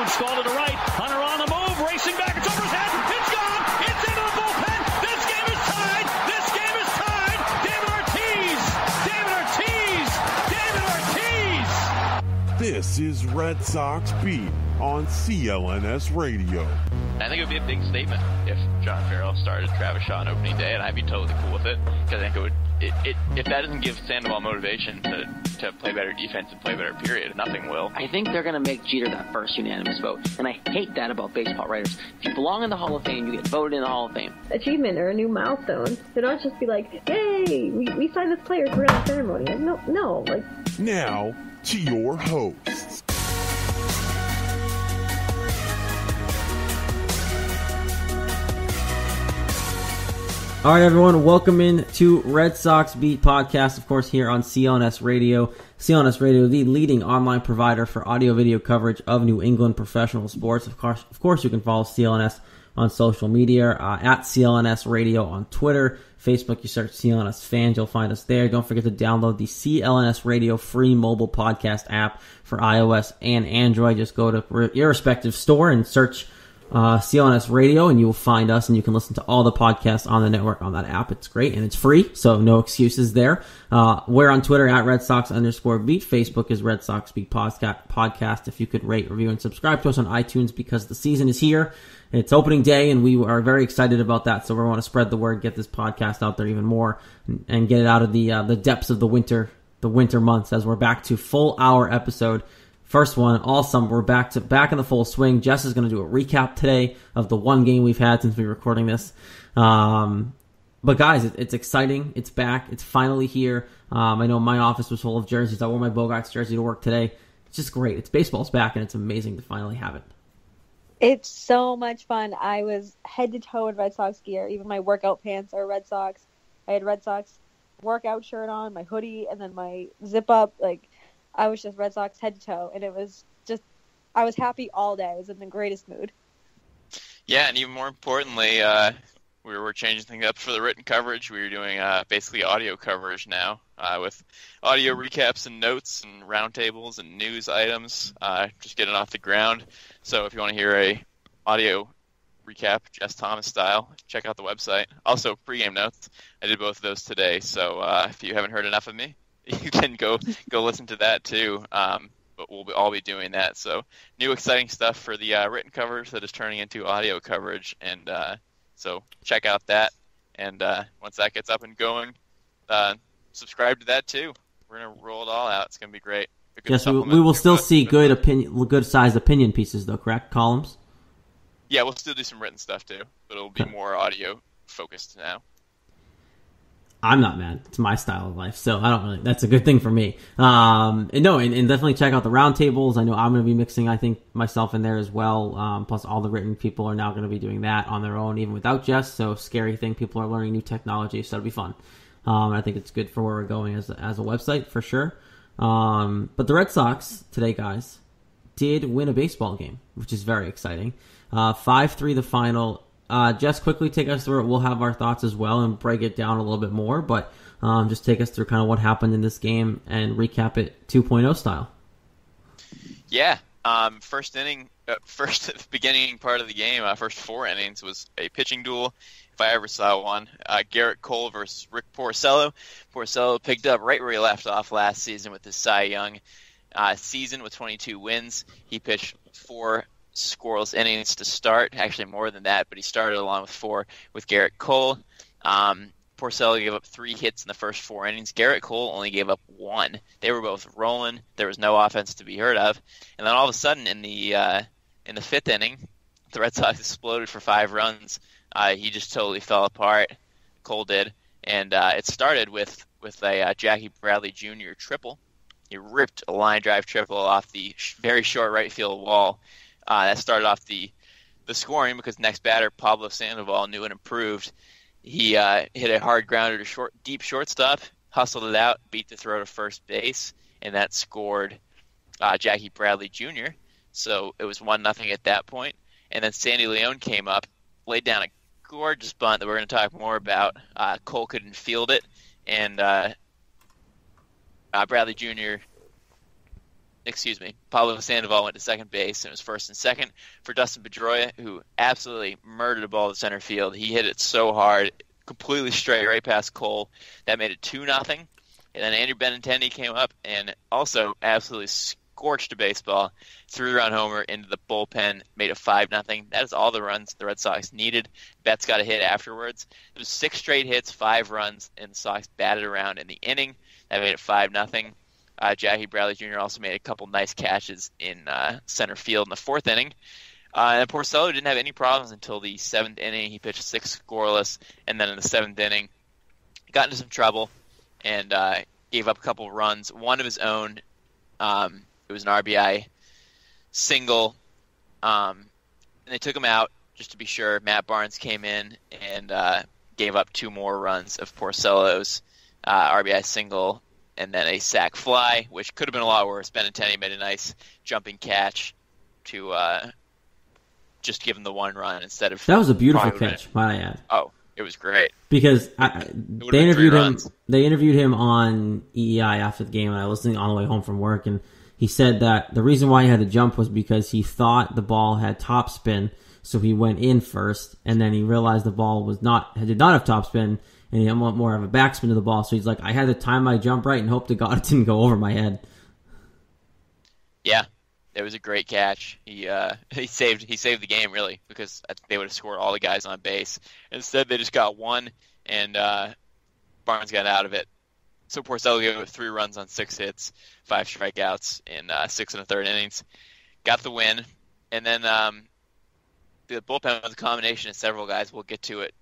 Stall to the right. Hunter on the move, racing back. It's over his head. It's gone. It's into the bullpen. This game is tied. This game is tied. David Ortiz. David Ortiz. David Ortiz. This is Red Sox Beat on CLNS Radio. I think it would be a big statement if John Farrell started Travis Shaw on opening day, and I'd be totally cool with it, because I think it would. If that doesn't give Sandoval motivation to play better defense and play better, period, nothing will. I think they're going to make Jeter that first unanimous vote, and I hate that about baseball writers. If you belong in the Hall of Fame, you get voted in the Hall of Fame. Achievement or a new milestone. They don't just be like, yay, we signed this player, we're on a ceremony. Like, no. Now, to your hosts. All right, everyone, welcome in to Red Sox Beat Podcast, of course, here on CLNS Radio. CLNS Radio, the leading online provider for audio-video coverage of New England professional sports. Of course, you can follow CLNS on social media, at CLNS Radio on Twitter. Facebook, you search CLNS Fans, you'll find us there. Don't forget to download the CLNS Radio free mobile podcast app for iOS and Android. Just go to your respective store and search CLNS Radio, and you will find us, and you can listen to all the podcasts on the network on that app. It's great, and it's free, so no excuses there. We're on Twitter at Red Sox_Beat. Facebook is Red Sox Beat Podcast. If you could rate, review, and subscribe to us on iTunes, because the season is here. It's opening day, and we are very excited about that, so we want to spread the word, get this podcast out there even more, and get it out of the depths of the winter months, as we're back to full hour episode. First one, all summer. We're back in the full swing. Jess is going to do a recap today of the one game we've had since we're recording this. But guys, it's exciting. It's back. It's finally here. I know my office was full of jerseys. I wore my Bogarts jersey to work today. It's just great. It's baseball's back, and it's amazing to finally have it. It's so much fun. I was head to toe in Red Sox gear. Even my workout pants are Red Sox. I had Red Sox workout shirt on, my hoodie, and then my zip up. I was just Red Sox head to toe, and it was just, I was happy all day. I was in the greatest mood. Yeah, and even more importantly, we were changing things up for the written coverage. We were doing basically audio coverage now, with audio recaps and notes and roundtables and news items, just getting off the ground. So if you want to hear a audio recap, Jess Thomas style, check out the website. Also, pregame notes. I did both of those today, so if you haven't heard enough of me, you can go listen to that too. But we'll all be doing that. So new exciting stuff for the written coverage that is turning into audio coverage. And so check out that. And once that gets up and going, subscribe to that too. We're going to roll it all out. It's going to be great. Yes, we will still see good sized opinion pieces though, correct? Columns? Yeah, we'll still do some written stuff too, but it'll be more audio focused now. I'm not mad. It's my style of life, so I don't really. That's a good thing for me. And definitely check out the roundtables. I know I'm going to be mixing, I think, myself in there as well. Plus, all the written people are now going to be doing that on their own, even without Jess. So, scary thing. People are learning new technology, so it'll be fun. I think it's good for where we're going as a website for sure. But the Red Sox today, guys, did win a baseball game, which is very exciting. 5-3 the final. Jess, quickly take us through it. We'll have our thoughts as well and break it down a little bit more, but just take us through kind of what happened in this game and recap it 2.0 style. Yeah. First beginning part of the game, first 4 innings was a pitching duel, if I ever saw one. Garrett Cole versus Rick Porcello. Porcello picked up right where he left off last season with his Cy Young season with 22 wins. He pitched 4 scoreless innings to start, actually more than that, but he started along with 4 with Garrett Cole. Porcello gave up 3 hits in the first 4 innings. Garrett Cole only gave up 1. They were both rolling. There was no offense to be heard of. And then all of a sudden in the 5th inning, the Red Sox exploded for 5 runs. He just totally fell apart. Cole did. And it started with a Jackie Bradley Jr. triple. He ripped a line drive triple off the very short right field wall. That started off the scoring because next batter, Pablo Sandoval, new and improved. He hit a hard grounder to deep shortstop, hustled it out, beat the throw to first base, and that scored Jackie Bradley Jr. So it was 1-0 at that point. And then Sandy Leon came up, laid down a gorgeous bunt that we're going to talk more about. Cole couldn't field it, and Bradley Jr. Pablo Sandoval went to second base, and it was first and second for Dustin Pedroia, who absolutely murdered a ball to center field. He hit it so hard, completely straight right past Cole. That made it 2-0. And then Andrew Benintendi came up and also absolutely scorched a baseball, 3-run homer into the bullpen, made it 5-0. That is all the runs the Red Sox needed. Betts got a hit afterwards. It was 6 straight hits, 5 runs, and the Sox batted around in the inning. That made it 5-0. Jackie Bradley Jr. also made a couple nice catches in center field in the 4th inning. And Porcello didn't have any problems until the 7th inning. He pitched 6 scoreless, and then in the 7th inning, got into some trouble and gave up a couple runs. One of his own, it was an RBI single, and they took him out just to be sure. Matt Barnes came in and gave up 2 more runs of Porcello's RBI single, and then a sac fly, which could have been a lot worse. Benintendi made a nice jumping catch to just give him the 1 run instead of... That was a beautiful catch, might I add. Oh, it was great. Because they interviewed him. They interviewed him on EEI after the game, and I was listening on the way home from work, and he said that the reason why he had to jump was because he thought the ball had topspin, so he went in first, and then he realized the ball did not have topspin, and he had more of a backspin to the ball. So he's like, I had to time my jump right and hope to God it didn't go over my head. Yeah, it was a great catch. He saved the game, really, because they would have scored all the guys on base. Instead, they just got 1, and Barnes got out of it. So Porcello gave up 3 runs on 6 hits, 5 strikeouts in 6 1/3 innings. Got the win. And then the bullpen was a combination of several guys. We'll get to it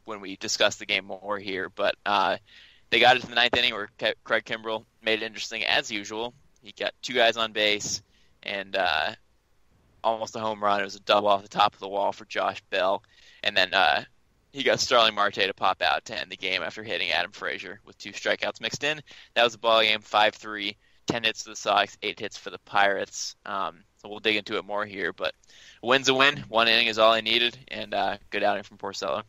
when we discuss the game more here. But they got it to the 9th inning where Craig Kimbrell made it interesting as usual. He got 2 guys on base and almost a home run. It was a double off the top of the wall for Josh Bell. And then he got Starling Marte to pop out to end the game after hitting Adam Frazier with 2 strikeouts mixed in. That was a ball game, 5-3, 10 hits for the Sox, 8 hits for the Pirates. So we'll dig into it more here, but a win's a win. 1 inning is all I needed, and good outing from Porcello.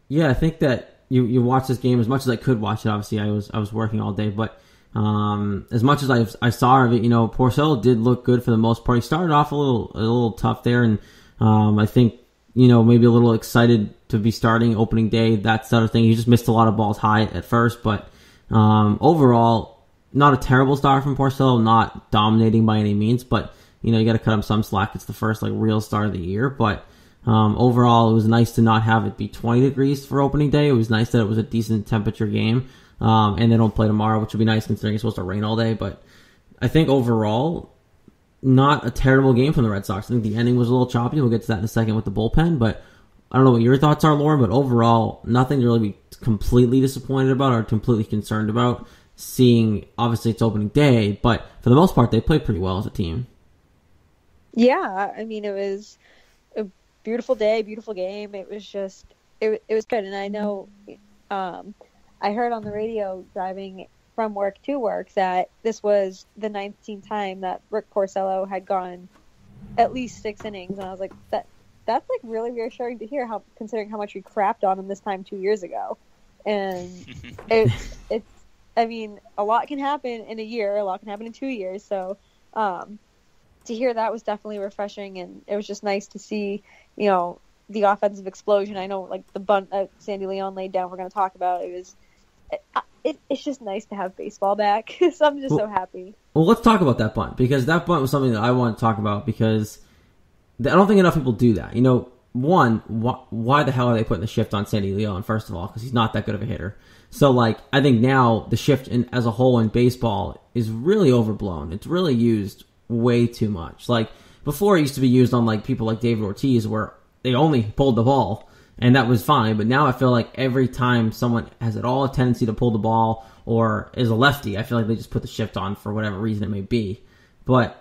Yeah, I think that you watch this game as much as I could watch it. Obviously, I was working all day, but as much as I saw of it, Porcello did look good for the most part. He started off a little tough there, and I think maybe a little excited to be starting opening day, that sort of thing. He just missed a lot of balls high at first, but overall, not a terrible start from Porcello, not dominating by any means, but you got to cut him some slack. It's the first real start of the year, but overall, it was nice to not have it be 20 degrees for opening day. It was nice that it was a decent temperature game, and they don't play tomorrow, which would be nice considering it's supposed to rain all day. But I think overall, not a terrible game from the Red Sox. I think the ending was a little choppy. We'll get to that in a second with the bullpen, but I don't know what your thoughts are, Lauren, but overall, nothing to really be completely disappointed about or completely concerned about, seeing obviously it's opening day, but for the most part, they played pretty well as a team. Yeah, I mean, it was a beautiful day, beautiful game. It was just, it was good. And I know, I heard on the radio driving from work to work that this was the 19th time that Rick Porcello had gone at least 6 innings. And I was like, that's really reassuring to hear, considering how much we crapped on him this time 2 years ago. And it's, I mean, a lot can happen in a year, a lot can happen in 2 years. So, to hear that was definitely refreshing, and it was just nice to see, the offensive explosion. I know, the bunt that Sandy Leon laid down, we're going to talk about. It's just nice to have baseball back. So I'm just so happy. Well, let's talk about that bunt, because that bunt was something that I want to talk about, because I don't think enough people do that. One, why the hell are they putting the shift on Sandy Leon, first of all, because he's not that good of a hitter. So, I think now the shift as a whole in baseball is really overblown. It's really used way too much. Before, it used to be used on people like David Ortiz, where they only pulled the ball, and that was fine. But now I feel like every time someone has at all a tendency to pull the ball or is a lefty, I feel like they just put the shift on for whatever reason it may be. But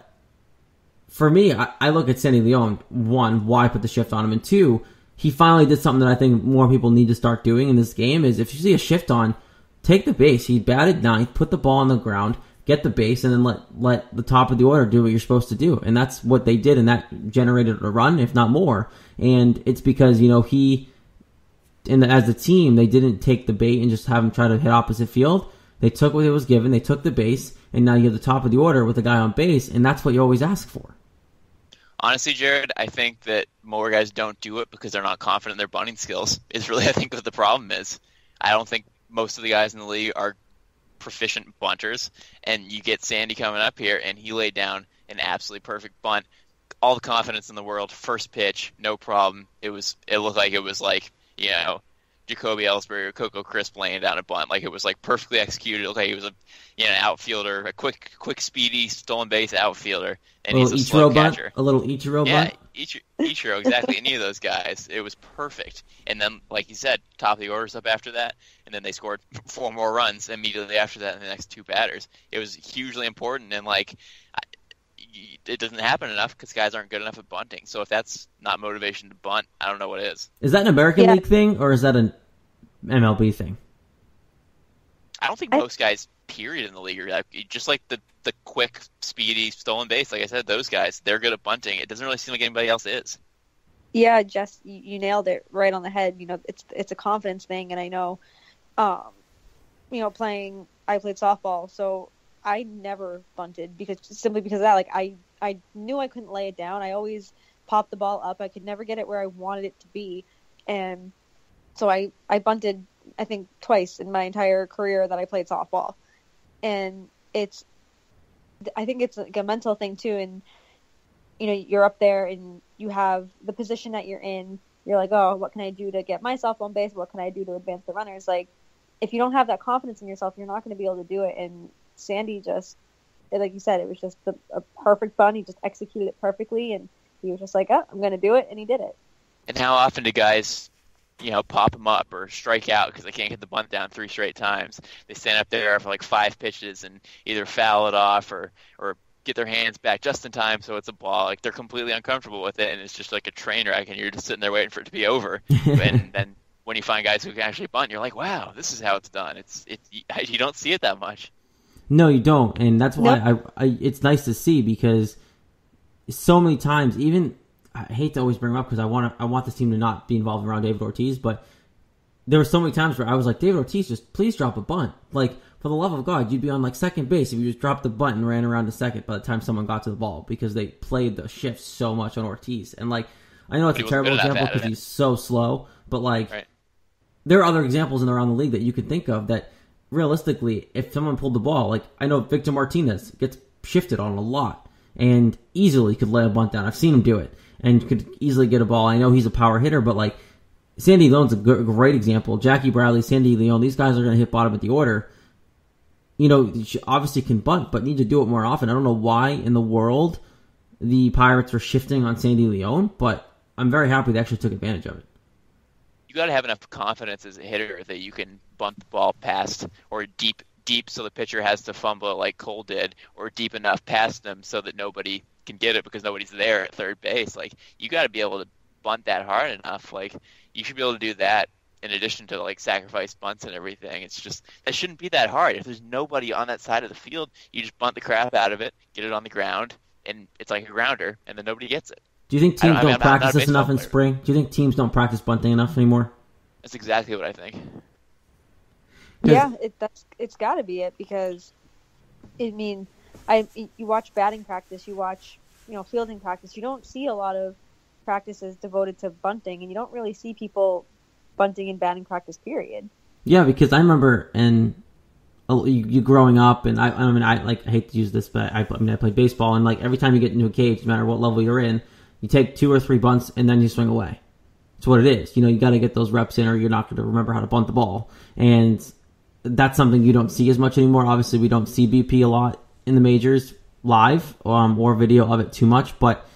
for me, I look at Sandy Leon, 1, why put the shift on him? And 2, he finally did something that I think more people need to start doing in this game, is if you see a shift on, take the base. He batted 9th, put the ball on the ground, get the base, and then let the top of the order do what you're supposed to do. And that's what they did, and that generated a run, if not more. And it's because, as a team, they didn't take the bait and just have him try to hit opposite field. They took what it was given, they took the base, and now you have the top of the order with a guy on base, and that's what you always ask for. Honestly, Jared, I think that more guys don't do it because they're not confident in their bunting skills. Is really, I think, what the problem is. I don't think most of the guys in the league are proficient bunters, and you get Sandy coming up here, and he laid down an absolutely perfect bunt. All the confidence in the world, first pitch, no problem. It looked like it was like, Jacoby Ellsbury or Coco Crisp laying down a bunt. Like, it was like perfectly executed. It looked like he was an outfielder, a quick, speedy, stolen base outfielder, and he's a slow catcher. A little Ichiro bunt? Yeah, Ichiro, exactly. Any of those guys, it was perfect. And then, like you said, top of the order's up after that, and then they scored 4 more runs immediately after that in the next 2 batters. It was hugely important, and it doesn't happen enough because guys aren't good enough at bunting. So if that's not motivation to bunt, I don't know what is. Is that an American League thing, or is that an MLB thing? I don't think most guys, period, in the league are just like the quick, speedy, stolen base. Like I said, those guys, they're good at bunting. It doesn't really seem like anybody else is. Yeah, Jess, you nailed it right on the head. It's a confidence thing, and I know, I played softball, so I never bunted simply because of that. Like, I knew I couldn't lay it down. I always popped the ball up. I could never get it where I wanted it to be, and so I bunted, I think, twice in my entire career that I played softball. And I think it's like a mental thing too. And, you're up there and you have the position that you're in. You're like, oh, what can I do to get myself on base? What can I do to advance the runners? Like, if you don't have that confidence in yourself, you're not going to be able to do it. And Sandy just, like you said, it was just a perfect bunt. He just executed it perfectly. And he was just like, oh, I'm going to do it. And he did it. And how often do guys pop them up or strike out because they can't get the bunt down 3 straight times? They stand up there for like 5 pitches and either foul it off or get their hands back just in time so it's a ball. Like, they're completely uncomfortable with it, and it's just like a train wreck, and you're just sitting there waiting for it to be over. And then when you find guys who can actually bunt, you're like, wow, this is how it's done. You don't see it that much. No, you don't, and that's why it's nice to see, because so many times, even I hate to always bring him up because I want this team to not be involved around David Ortiz, but there were so many times where I was like, David Ortiz, just please drop a bunt. Like, for the love of God, you'd be on like second base if you just dropped the bunt and ran around to second by the time someone got to the ball, because they played the shift so much on Ortiz. And like, I know it's a terrible example because he's so slow, but like, right. There are other examples around the league that you could think of that realistically, if someone pulled the ball, like I know Victor Martinez gets shifted on a lot and easily could lay a bunt down. I've seen him do it and could easily get a ball. I know he's a power hitter, but like Sandy Leon's a great example. Jackie Bradley, Sandy Leon, these guys are going to hit bottom of the order. Obviously can bunt, but need to do it more often. I don't know why in the world the Pirates are shifting on Sandy Leon, but I'm very happy they actually took advantage of it. You got to have enough confidence as a hitter that you can bunt the ball past or deep so the pitcher has to fumble it like Cole did, or deep enough past them so that nobody can get it because nobody's there at third base. Like, you got to be able to bunt that hard enough. Like, you should be able to do that in addition to like sacrifice bunts and everything. It's just, that shouldn't be that hard. If there's nobody on that side of the field, you just bunt the crap out of it, get it on the ground, and it's like a grounder, and then nobody gets it. Do you think teams don't practice this enough in spring? Do you think teams don't practice bunting enough anymore? That's exactly what I think. Yeah, it's got to be it, because you watch batting practice, you watch fielding practice. You don't see a lot of practices devoted to bunting, and you don't really see people bunting in batting practice, period. Yeah, because I remember you growing up, and I hate to use this, but I played baseball, and like every time you get into a cage, no matter what level you're in, you take 2 or 3 bunts and then you swing away. It's what it is. You got to get those reps in, or you're not going to remember how to bunt the ball. And that's something you don't see as much anymore. Obviously, we don't see BP a lot in the majors live or video of it too much, but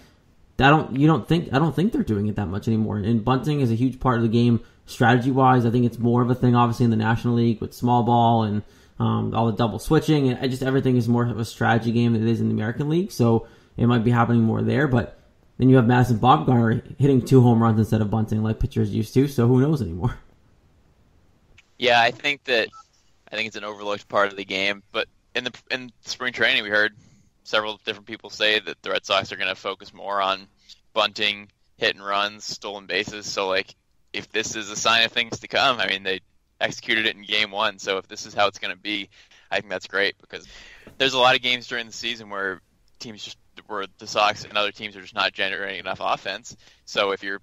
I don't think they're doing it that much anymore. And bunting is a huge part of the game strategy wise. I think it's more of a thing, obviously, in the National League with small ball and all the double switching, and just everything is more of a strategy game than it is in the American League. So it might be happening more there, but then you have Madision Bumgarner hitting 2 home runs instead of bunting like pitchers used to. So who knows anymore? Yeah, I think it's an overlooked part of the game. But in spring training, we heard several different people say that the Red Sox are going to focus more on bunting, hit and runs, stolen bases. So like, if this is a sign of things to come, I mean, they executed it in game 1. So if this is how it's going to be, I think that's great, because there's a lot of games during the season where the Sox and other teams are just not generating enough offense. So if you're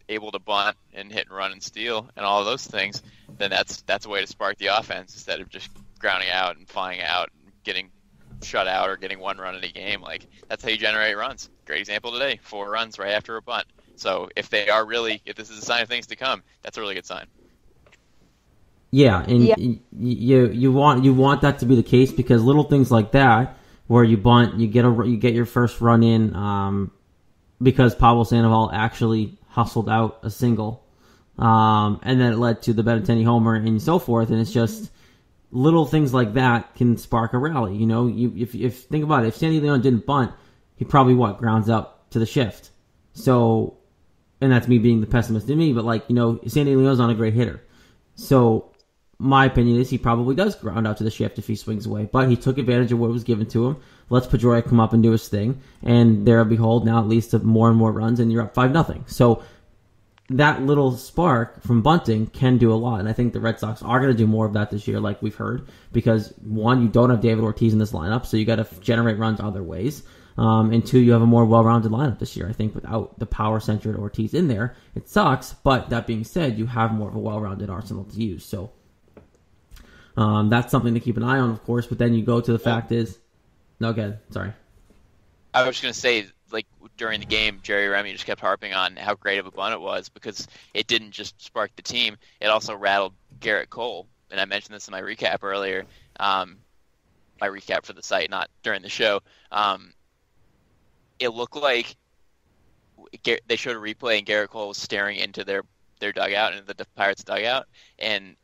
able to bunt and hit and run and steal and all of those things, then that's a way to spark the offense instead of just grounding out and flying out and getting shut out or getting one run in a game. Like, that's how you generate runs. Great example today, 4 runs right after a bunt. So if this is a sign of things to come, that's a really good sign. Yeah, and you want that to be the case, because little things like that, where you bunt, you get your first run in, because Pablo Sandoval actually hustled out a single, and then it led to the Benintendi homer and so forth. And it's just little things like that can spark a rally. You know, if think about it, if Sandy Leon didn't bunt, he probably grounds out to the shift. So, and that's me being the pessimist in me, but Sandy Leon's not a great hitter. So my opinion is he probably does ground out to the shift if he swings away, but he took advantage of what was given to him. Let's Pedroia come up and do his thing, and there behold, now it leads to more and more runs, and you're up 5-0. So that little spark from bunting can do a lot, and I think the Red Sox are going to do more of that this year, like we've heard, because 1, you don't have David Ortiz in this lineup, so you got to generate runs other ways, and 2, you have a more well-rounded lineup this year. I think without the power-centered Ortiz in there, it sucks, but that being said, you have more of a well-rounded arsenal to use, so that's something to keep an eye on, of course. But then you go to the fact is, no, good. Sorry. I was just going to say, during the game, Jerry Remy just kept harping on how great of a bunt it was, because it didn't just spark the team; it also rattled Garrett Cole. And I mentioned this in my recap earlier. My recap for the site, not during the show. It looked like they showed a replay, and Garrett Cole was staring into their dugout, into the Pirates' dugout, and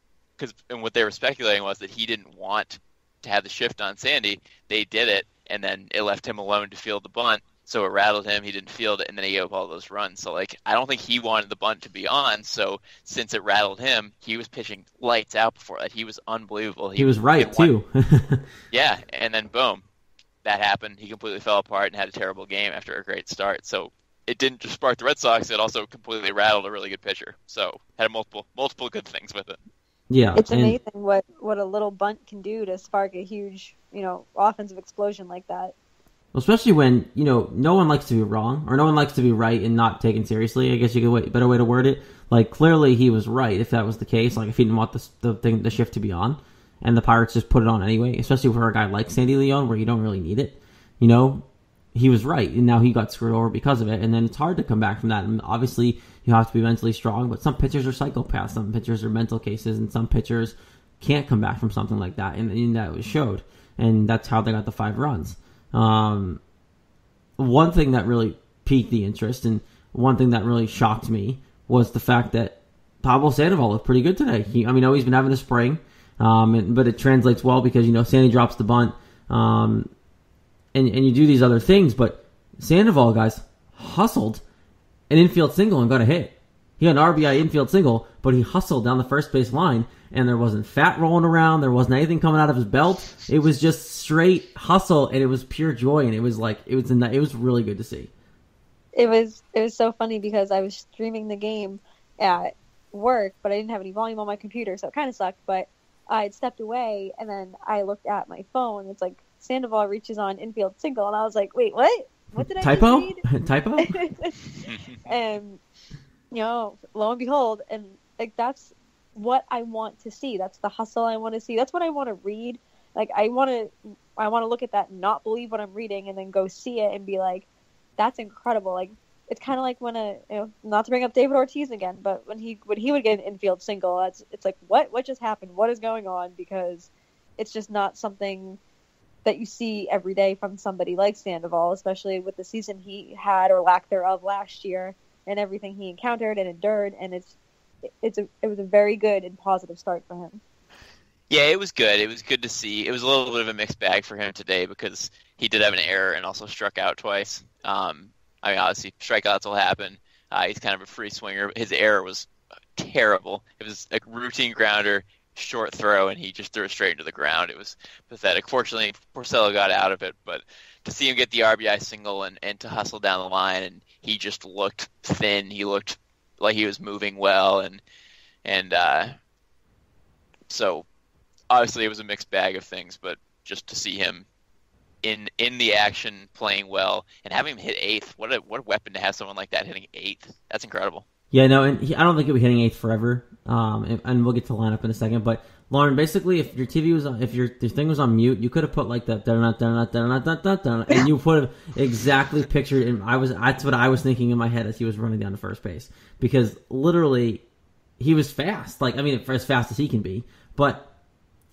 what they were speculating was that he didn't want to have the shift on Sandy. They did it, and then it left him alone to field the bunt. So it rattled him. He didn't field it, and then he gave up all those runs. So, I don't think he wanted the bunt to be on. So since it rattled him, he was pitching lights out before that. He was unbelievable. He was right, too. Yeah, and then boom, that happened. He completely fell apart and had a terrible game after a great start. So it didn't just spark the Red Sox. It also completely rattled a really good pitcher. So had multiple good things with it. Yeah, it's amazing what a little bunt can do to spark a huge, offensive explosion like that. Especially when, no one likes to be wrong, or no one likes to be right and not taken seriously. I guess you could better way to word it. Clearly he was right if that was the case. If he didn't want the shift to be on, and the Pirates just put it on anyway, especially for a guy like Sandy Leon where you don't really need it. He was right, and now he got screwed over because of it, and then it's hard to come back from that. And obviously, you have to be mentally strong, but some pitchers are psychopaths, some pitchers are mental cases, and some pitchers can't come back from something like that, and that was showed. And that's how they got the 5 runs. One thing that really piqued the interest, and one thing that really shocked me, was the fact that Pablo Sandoval looked pretty good today. He's been having a spring, but it translates well because, Sandy drops the bunt, and you do these other things, but Sandoval, guys, hustled an infield single and got a hit. He got an RBI infield single, but he hustled down the first base line, and there wasn't fat rolling around, there wasn't anything coming out of his belt. It was just straight hustle, and it was pure joy, and it was really good to see. It was so funny because I was streaming the game at work, but I didn't have any volume on my computer, so it kind of sucked, but I had stepped away, and then I looked at my phone, it's like, Sandoval reaches on infield single, and I was like, wait, what? What did I Typo? just read? Typo? And, lo and behold, and that's what I want to see. That's the hustle I want to see. That's what I want to read. I want to look at that and not believe what I'm reading, and then go see it and be like, that's incredible. It's kind of like when not to bring up David Ortiz again, but when he would get an infield single, it's like, what just happened? What is going on? Because it's just not something that you see every day from somebody like Sandoval, especially with the season he had or lack thereof last year and everything he encountered and endured. And it was a very good and positive start for him. Yeah, it was good. It was good to see. It was a little bit of a mixed bag for him today because he did have an error and also struck out twice. Obviously, strikeouts will happen. He's kind of a free swinger. His error was terrible. It was a routine grounder, short throw, and he just threw it straight into the ground. It was pathetic. Fortunately, Porcello got out of it, but to see him get the RBI single and to hustle down the line, and he just looked thin. He looked like he was moving well, and so obviously it was a mixed bag of things, but just to see him in the action, playing well, and having him hit 8th. What a weapon to have someone like that hitting 8th. That's incredible. Yeah, no, and I don't think he'll be hitting 8th forever. And we'll get to lineup in a second. But Lauren, basically, if your TV was if your thing was on mute, you could have put like that, and you put exactly pictured. And that's what I was thinking in my head as he was running down to first base, because literally he was fast. Like, I mean, as fast as he can be. But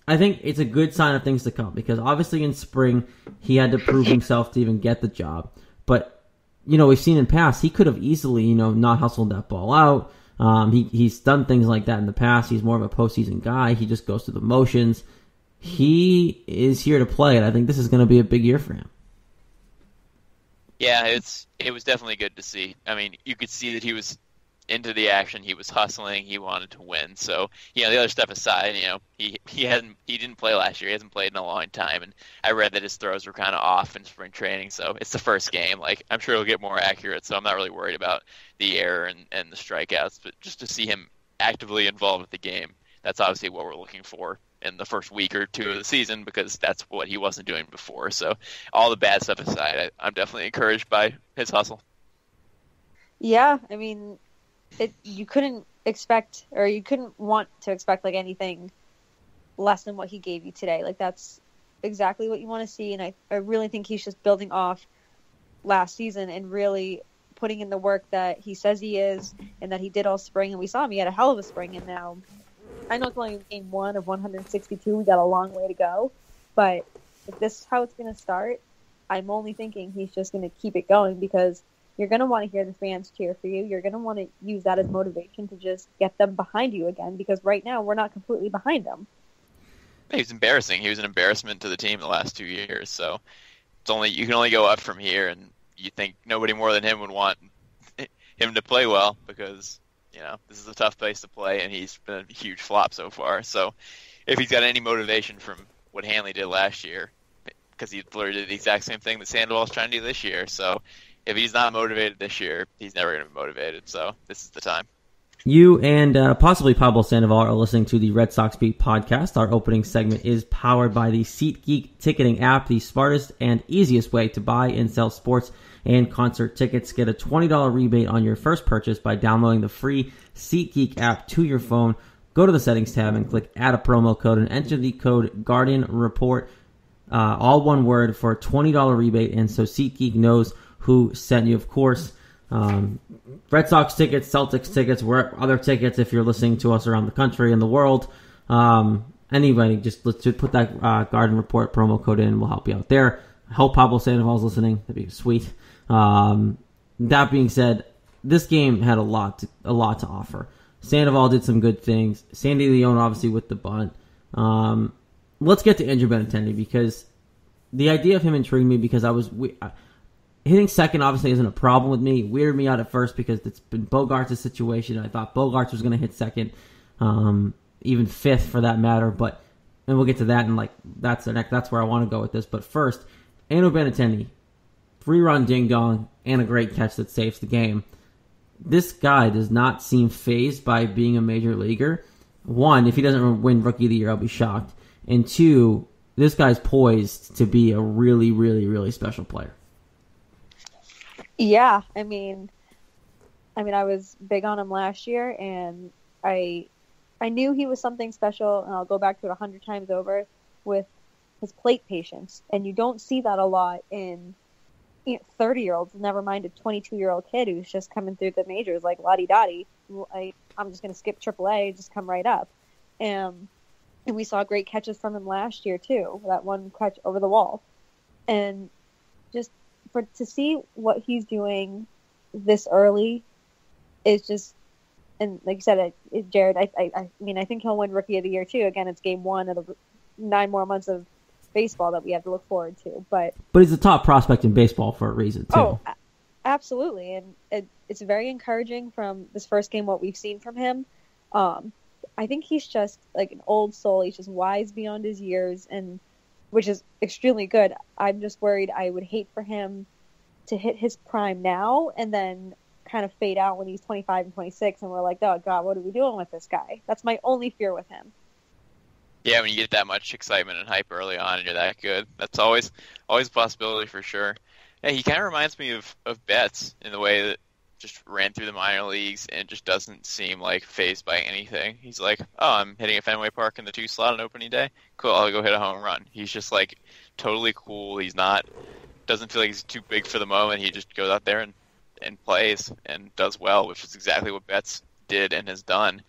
I think it's a good sign of things to come, because obviously in spring he had to prove himself to even get the job. But we've seen in past he could have easily not hustled that ball out. He's done things like that in the past. He's more of a postseason guy. He just goes through the motions. He is here to play, and I think this is going to be a big year for him. Yeah, it was definitely good to see. I mean, you could see that he was into the action. He was hustling. He wanted to win. So, the other stuff aside, he didn't play last year. He hasn't played in a long time, and I read that his throws were kind of off in spring training. So it's the first game. Like, I'm sure he'll get more accurate. So I'm not really worried about the error and the strikeouts. But just to see him actively involved with the game, that's obviously what we're looking for in the first week or two of the season, because that's what he wasn't doing before. So all the bad stuff aside, I'm definitely encouraged by his hustle. Yeah, I mean, you couldn't expect, or you couldn't want to expect like anything less than what he gave you today. Like, that's exactly what you want to see, and I really think he's just building off last season and really putting in the work that he says he is and that he did all spring. And we saw him; he had a hell of a spring. And now, I know it's only game 1 of 162. We got a long way to go, but if this is how it's going to start, I'm only thinking he's just going to keep it going, because you're going to want to hear the fans cheer for you. You're going to want to use that as motivation to just get them behind you again, because right now we're not completely behind them. He was embarrassing. He was an embarrassment to the team the last 2 years. So you can only go up from here, and you think nobody more than him would want him to play well, because this is a tough place to play, and he's been a huge flop so far. So if he's got any motivation from what Hanley did last year, because he literally did the exact same thing that Sandoval's trying to do this year. So if he's not motivated this year, he's never going to be motivated. So this is the time. You and possibly Pablo Sandoval are listening to the Red Sox Beat podcast. Our opening segment is powered by the SeatGeek ticketing app, the smartest and easiest way to buy and sell sports and concert tickets. Get a $20 rebate on your first purchase by downloading the free SeatGeek app to your phone. Go to the settings tab and click add a promo code and enter the code Guardian Report, all one word, for a $20 rebate. And so SeatGeek knows who sent you. Of course, Red Sox tickets, Celtics tickets, other tickets if you're listening to us around the country and the world. Anybody, just let's put that Garden Report promo code in. We'll help you out there. I hope Pablo Sandoval's listening. That'd be sweet. That being said, this game had a lot to offer. Sandoval did some good things. Sandy Leon obviously with the bunt. Let's get to Andrew Benintendi, because the idea of him intrigued me, because hitting second obviously isn't a problem with me. It weirded me out at first because it's been Bogaerts' situation. I thought Bogaerts was going to hit second, even fifth for that matter. And we'll get to that, and that's where I want to go with this. But first, Andrew Benintendi, 3-run ding dong and a great catch that saves the game. This guy does not seem fazed by being a major leaguer. One, if he doesn't win Rookie of the Year, I'll be shocked. And two, this guy's poised to be a really, really, really special player. Yeah, I mean, I was big on him last year, and I knew he was something special, and I'll go back to it 100 times over with his plate patience. And you don't see that a lot in 30-year-olds, never mind a 22-year-old kid who's just coming through the majors like la-di-da-di. I'm just going to skip AAA, just come right up. And we saw great catches from him last year, too, that one catch over the wall. And just to see what he's doing this early is just, and like you said, Jared, I mean, I think he'll win Rookie of the Year, too. Again, it's game 1 of the 9 more months of baseball that we have to look forward to. But he's a top prospect in baseball for a reason, too. Oh, absolutely. And it's very encouraging from this first game, what we've seen from him. I think he's just like an old soul. He's just wise beyond his years, and which is extremely good. I'm just worried. I would hate for him to hit his prime now and then kind of fade out when he's 25 and 26, and we're like, oh, God, what are we doing with this guy? That's my only fear with him. Yeah, when you get that much excitement and hype early on and you're that good, that's always a possibility for sure. Yeah, he kind of reminds me of Betts in the way that just ran through the minor leagues and just doesn't seem like fazed by anything. He's like, oh, I'm hitting a Fenway Park in the 2 slot on opening day. Cool, I'll go hit a home run. He's just like totally cool. Doesn't feel like he's too big for the moment. He just goes out there and plays and does well, which is exactly what Betts did and has done.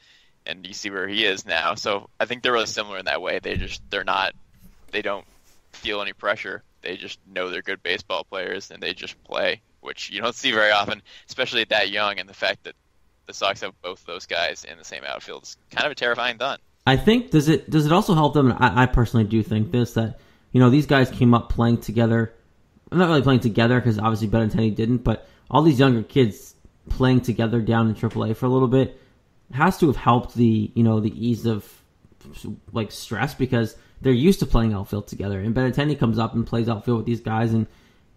And you see where he is now. So I think they're really similar in that way. They don't feel any pressure. They just know they're good baseball players and they just play, which you don't see very often, especially at that young. And the fact that the Sox have both of those guys in the same outfield is kind of a terrifying thought. I think does it also help them? I personally do think that these guys came up playing together. I'm not really playing together because obviously Benintendi didn't, but all these younger kids playing together down in AAA for a little bit has to have helped the ease of like stress because they're used to playing outfield together. And Benintendi comes up and plays outfield with these guys, and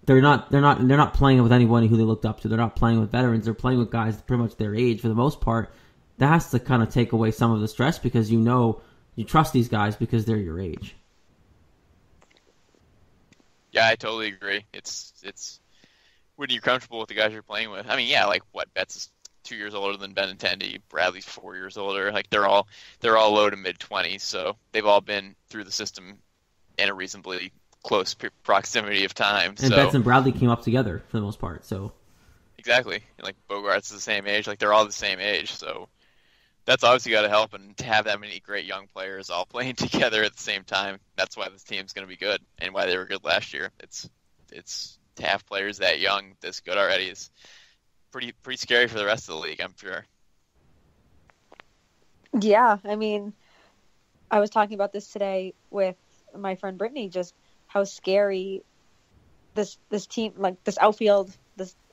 they're not playing with anyone who they looked up to. They're not playing with veterans. They're playing with guys pretty much their age for the most part. That has to kind of take away some of the stress because you trust these guys because they're your age. Yeah, I totally agree. It's when you're comfortable with the guys you're playing with. I mean, yeah, like what Betts is 2 years older than Benintendi. Bradley's 4 years older. Like they're all low to mid 20s, so they've all been through the system in a reasonably close proximity of time. And Betts and Bradley came up together for the most part. So exactly, like Bogart's the same age. Like they're all the same age. So that's obviously got to help, and to have that many great young players all playing together at the same time, that's why this team's going to be good and why they were good last year. It's to have players that young, this good already is pretty scary for the rest of the league, I'm sure. Yeah, I mean, I was talking about this today with my friend Brittany, just how scary this team, like this outfield,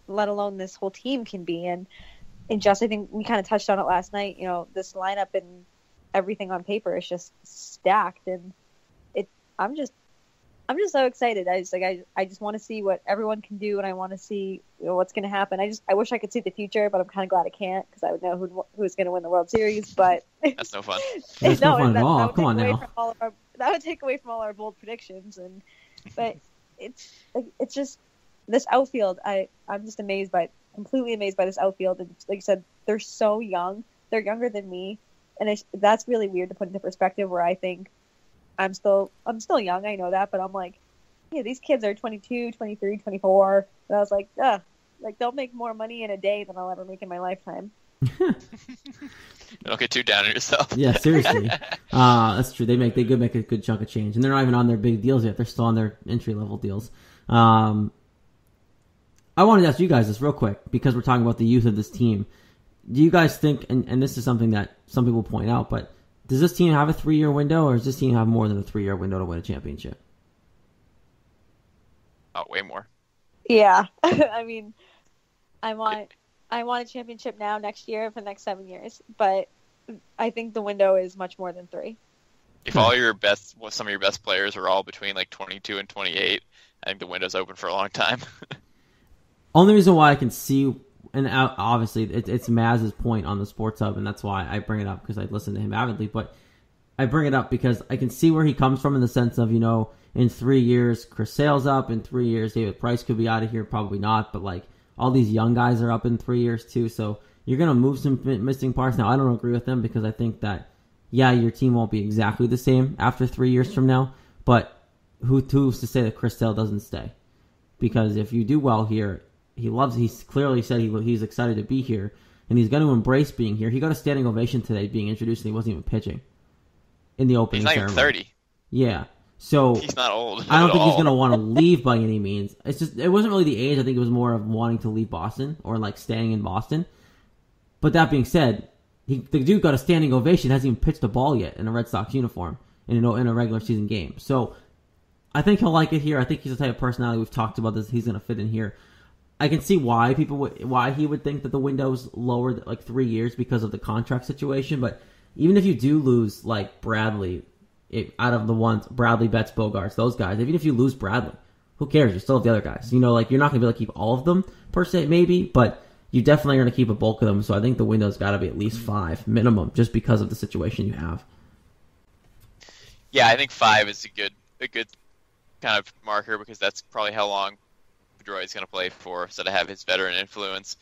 let alone this whole team can be. And just, I think we kind of touched on it last night, this lineup and everything on paper is just stacked. And I'm just so excited. I just want to see what everyone can do, and I want to see what's going to happen. I wish I could see the future, but I'm kind of glad I can't because I would know who's going to win the World Series. But that's no fun. That's no fun at all. Come on now. That would take away from all our bold predictions, but it's just this outfield. I'm just completely amazed by this outfield. And like you said, they're so young. They're younger than me, and that's really weird to put into perspective. Where I think I'm still young, I know that, but I'm like, yeah, these kids are 22, 23, 24, and I was like, like they'll make more money in a day than I'll ever make in my lifetime. Don't get too down on yourself. Yeah, seriously. That's true. They could make a good chunk of change, and they're not even on their big deals yet. They're still on their entry level deals. I wanted to ask you guys this real quick because we're talking about the youth of this team. Do you guys think, and this is something that some people point out, but does this team have a 3-year window, or does this team have more than a 3-year window to win a championship? Oh, way more. Yeah. I mean, I want a championship now, next year, for the next 7 years, but I think the window is much more than 3. If some of your best players are all between like 22 and 28, I think the window's open for a long time. Only reason why I can see, and obviously it's Maz's point on the Sports Hub, and that's why I bring it up, because I listen to him avidly, but I bring it up because I can see where he comes from in the sense of, in 3 years, Chris Sale's up, in 3 years, David Price could be out of here, probably not, but like, all these young guys are up in 3 years too, so you're going to move some missing parts. Now, I don't agree with them because I think that, yeah, your team won't be exactly the same after 3 years from now, but who's to say that Chris Sale doesn't stay? Because if you do well here, he's clearly said he's excited to be here, and he's going to embrace being here. He got a standing ovation today being introduced, and he wasn't even pitching in the opening ceremony. He's not even 30. Yeah. So he's not old. I don't think he's going to want to leave by any means. It wasn't really the age. I think it was more of wanting to leave Boston or like staying in Boston. But that being said, the dude got a standing ovation, hasn't even pitched a ball yet in a Red Sox uniform in a regular season game. So I think he'll like it here. I think he's the type of personality, we've talked about this, he's going to fit in here. I can see why he would think that the window's lower, like 3 years, because of the contract situation. But even if you do lose like Bradley, out of the ones, Bradley, Betts, Bogarts, those guys, even if you lose Bradley, who cares? You still have the other guys. Like you're not going to be able to keep all of them per se, maybe, but you definitely are going to keep a bulk of them. So I think the window's got to be at least 5 minimum, just because of the situation you have. Yeah, I think 5 is a good kind of marker because that's probably how long Pedroia's going to play for, so to have his veteran influence.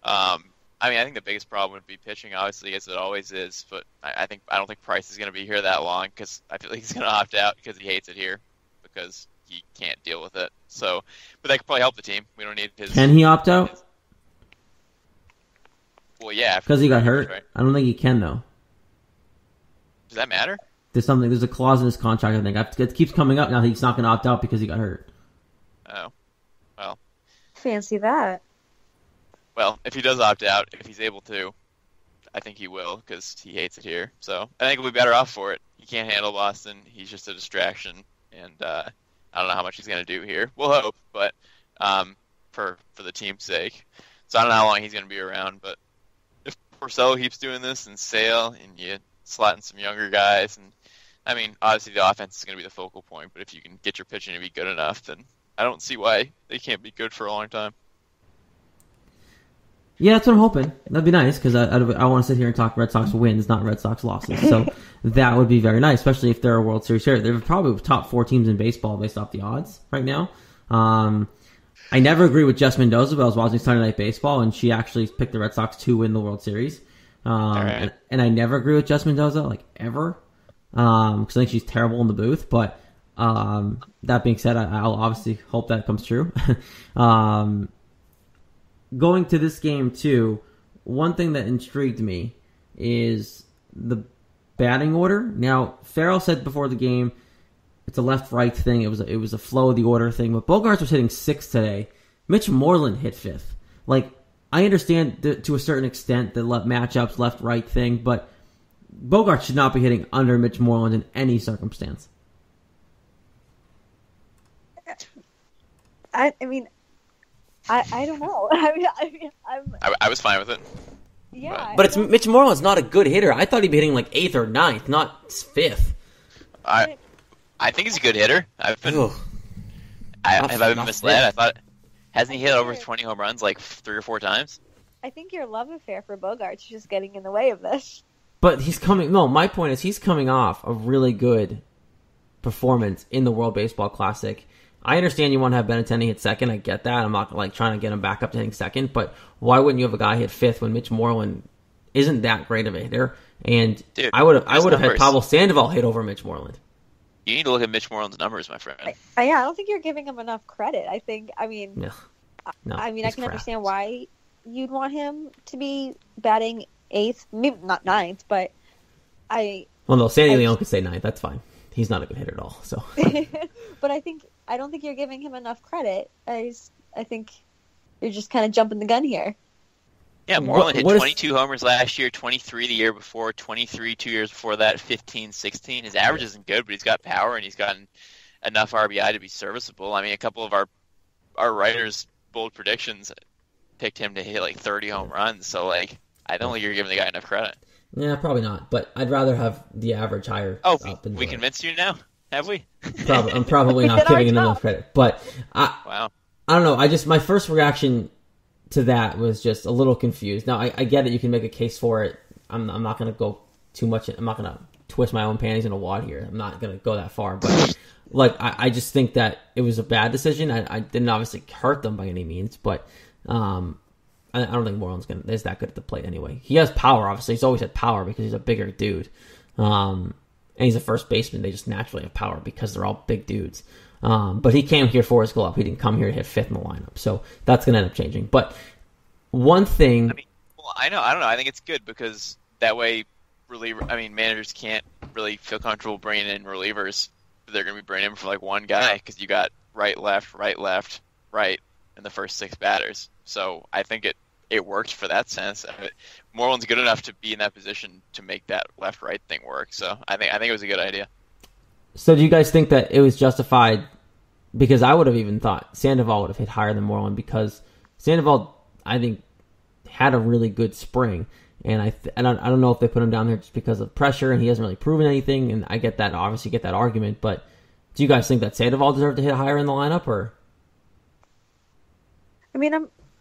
I think the biggest problem would be pitching, obviously, as it always is. But I don't think Price is going to be here that long because I feel like he's going to opt out because he hates it here because he can't deal with it. So, but that could probably help the team. We don't need his. Can he opt out? Well, yeah, because he got hurt. Right? I don't think he can though. Does that matter? There's a clause in his contract. I think it keeps coming up now. He's not going to opt out because he got hurt. Oh, well. Fancy that. Well, if he does opt out, if he's able to, I think he will because he hates it here. So I think he'll be better off for it. He can't handle Boston. He's just a distraction, and I don't know how much he's going to do here. We'll hope, but for the team's sake. So I don't know how long he's going to be around, but if Porcello keeps doing this and Sale, and you slot in some younger guys, and obviously the offense is going to be the focal point, but if you can get your pitching to be good enough, then I don't see why they can't be good for a long time. Yeah, that's what I'm hoping. That'd be nice because I want to sit here and talk Red Sox wins, not Red Sox losses. So that would be very nice, especially if they're a World Series here. They're probably top 4 teams in baseball based off the odds right now. I never agree with Jess Mendoza, but I was watching Sunday Night Baseball, and she actually picked the Red Sox to win the World Series. Right. And I never agree with Jess Mendoza, like ever, because I think she's terrible in the booth. But that being said, I'll obviously hope that comes true. Going to this game, too, one thing that intrigued me is the batting order. Now, Farrell said before the game it's a left-right thing. It was a flow of the order thing. But Bogaerts was hitting 6th today. Mitch Moreland hit 5th. Like, I understand to a certain extent the matchups, left-right thing, but Bogaerts should not be hitting under Mitch Moreland in any circumstance. I don't know. I was fine with it. Yeah. But Mitch Moreland's not a good hitter. I thought he'd be hitting like 8th or 9th, not 5th. I think he's a good hitter. Have I been misled? I thought, hasn't he hit over 20 home runs like 3 or 4 times? I think your love affair for Bogaerts is just getting in the way of this. But my point is he's coming off a really good performance in the World Baseball Classic. I understand you want to have Benintendi hit 2nd. I get that. I'm not trying to get him back up to hitting 2nd. But why wouldn't you have a guy hit 5th when Mitch Moreland isn't that great of a hitter? And dude, I would have had Pablo Sandoval hit over Mitch Moreland. You need to look at Mitch Moreland's numbers, my friend. I don't think you're giving him enough credit. I can crap. understand why you'd want him to be batting 8th, maybe not 9th, but Sandy Leon could say 9th. That's fine. He's not a good hitter at all. So, but I don't think you're giving him enough credit. I think you're just kind of jumping the gun here. Yeah, Moreland hit 22 homers last year, 23 the year before, 23 2 years before that, 15, 16. His average isn't good, but he's got power and he's gotten enough RBI to be serviceable. A couple of our writers' bold predictions picked him to hit like 30 home runs. So I don't think you're giving the guy enough credit. Yeah, probably not. But I'd rather have the average higher. Oh, we convinced you now? Have we? I'm probably not giving him enough credit. But wow. I don't know. My first reaction to that was just a little confused. Now, I get it. You can make a case for it. I'm not going to go too much. I'm not going to twist my own panties in a wad here. I'm not going to go that far. But I just think that it was a bad decision. I didn't obviously hurt them by any means, but I don't think Moreland's is that good at the plate anyway. He has power, obviously. He's always had power because he's a bigger dude. And he's a first baseman. They just naturally have power because they're all big dudes. But he came here for his glove. He didn't come here to hit 5th in the lineup. So that's going to end up changing. But one thing... I don't know. I think it's good because that way managers can't really feel comfortable bringing in relievers. They're going to be bringing in for one guy because you got right, left, right in the first 6 batters. So I think it worked for that sense. Moreland's good enough to be in that position to make that left-right thing work. So I think it was a good idea. So do you guys think that it was justified? Because I would have even thought Sandoval would have hit higher than Moreland because Sandoval, I think, had a really good spring. And I don't know if they put him down there just because of pressure and he hasn't really proven anything. And I get that, obviously get that argument. But do you guys think that Sandoval deserved to hit higher in the lineup? Or?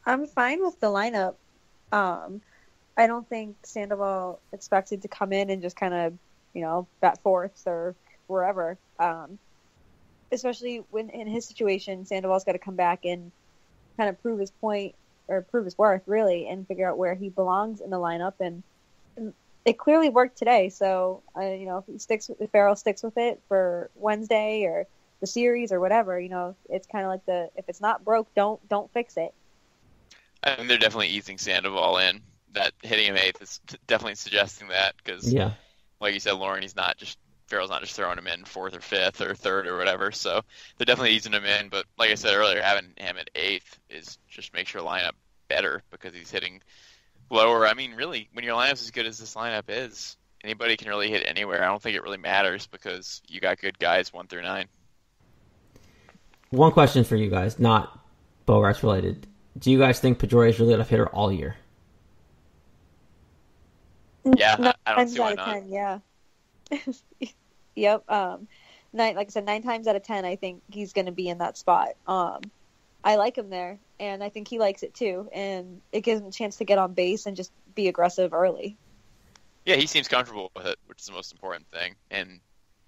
I'm fine with the lineup. I don't think Sandoval expected to come in and just kind of, bat 4th or wherever. Especially when in his situation, Sandoval's got to come back and kind of prove his point or prove his worth, really, and figure out where he belongs in the lineup. And it clearly worked today. So, if Farrell sticks with it for Wednesday or the series or whatever, it's kind of like if it's not broke, don't fix it. I think they're definitely easing Sandoval in. That hitting him eighth is definitely suggesting that because, like you said, Lauren, Farrell's not just throwing him in fourth or fifth or third or whatever. So they're definitely easing him in. But like I said earlier, having him at eighth is just makes your lineup better because he's hitting lower. I mean, really, when your lineup's as good as this lineup is, anybody can really hit anywhere. I don't think it really matters because you got good guys 1 through 9. One question for you guys, not Bogarts related. Do you guys think Pedroia is your leadoff hitter all year? Yeah, I don't see why not. 10, yeah. Yep. Like I said, 9 times out of 10, I think he's going to be in that spot. I like him there, and I think he likes it too. And it gives him a chance to get on base and just be aggressive early. Yeah, he seems comfortable with it, which is the most important thing. And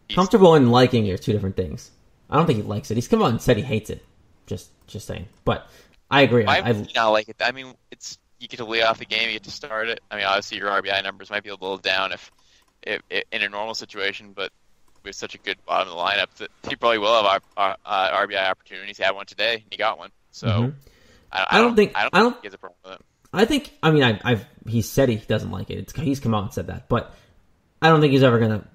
comfortable and liking are two different things. I don't think he likes it. He's come out and said he hates it. Just saying. But I agree. I not like it. I mean, you get to lead off the game, you get to start it. I mean, obviously your RBI numbers might be a little down if in a normal situation, but with such a good bottom of the lineup that he probably will have RBI opportunities. He had one today, and he got one. So I don't think he has a problem with it. I think. I mean, he said he doesn't like it. He's come out and said that, but I don't think he's ever going to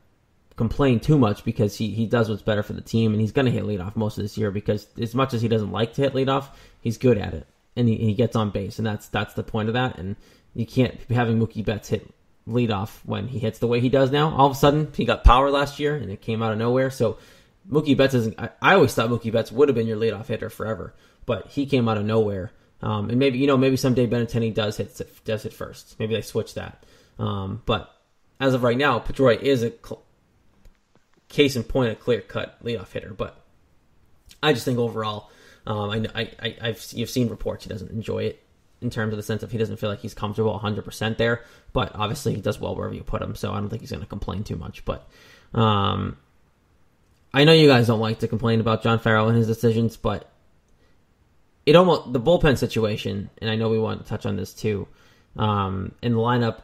complain too much because he does what's better for the team, and he's going to hit leadoff most of this year because as much as he doesn't like to hit leadoff, he's good at it, and he gets on base, and that's the point of that. And you can't be having Mookie Betts hit leadoff when he hits the way he does now. All of a sudden, he got power last year, and it came out of nowhere. So Mookie Betts isn't. I always thought Mookie Betts would have been your leadoff hitter forever, but he came out of nowhere. And maybe someday Benintendi does hit first. Maybe they switch that. But as of right now, Pedroia is a case in point, a clear cut leadoff hitter. But I just think overall, you've seen reports he doesn't enjoy it in terms of the sense of he doesn't feel like he's comfortable 100% there. But obviously he does well wherever you put him, so I don't think he's going to complain too much. But I know you guys don't like to complain about John Farrell and his decisions, but the bullpen situation, and I know we want to touch on this too. In the lineup,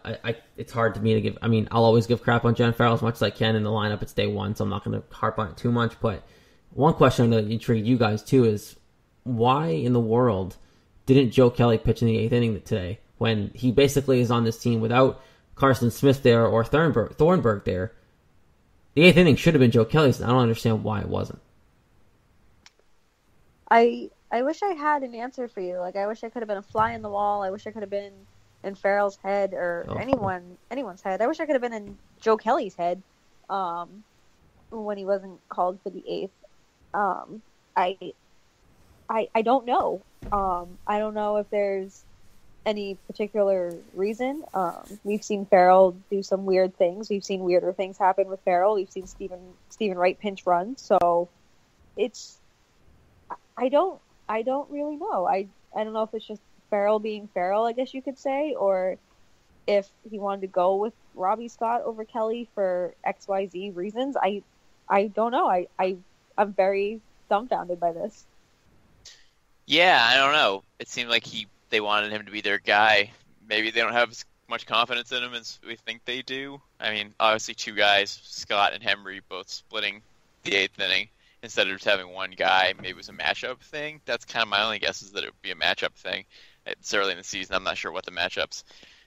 it's hard to me to give. I mean, I'll always give crap on John Farrell as much as I can in the lineup. It's day one, so I'm not going to harp on it too much. But one question I know that intrigued you guys too is why in the world didn't Joe Kelly pitch in the 8th inning today when he basically is on this team without Carson Smith there or Thornburg there? The 8th inning should have been Joe Kelly's, and I don't understand why it wasn't. I wish I had an answer for you. Like, I wish I could have been a fly in the wall. I wish I could have been in Farrell's head or anyone's head. I wish I could have been in Joe Kelly's head when he wasn't called for the 8th. I don't know. I don't know if there's any particular reason. We've seen Farrell do some weird things. We've seen weirder things happen with Farrell. We've seen Stephen Wright pinch run. So I don't really know. I don't know if it's just Farrell being Farrell, I guess you could say, or if he wanted to go with Robbie Scott over Kelly for XYZ reasons. I don't know. I'm very dumbfounded by this. Yeah, I don't know. It seemed like they wanted him to be their guy. Maybe they don't have as much confidence in him as we think they do. I mean, obviously 2 guys, Scott and Hembree, both splitting the 8th inning. Instead of just having one guy, maybe it was a matchup thing. That's kind of my only guess is that it would be a matchup thing. It's early in the season. I'm not sure what the matchups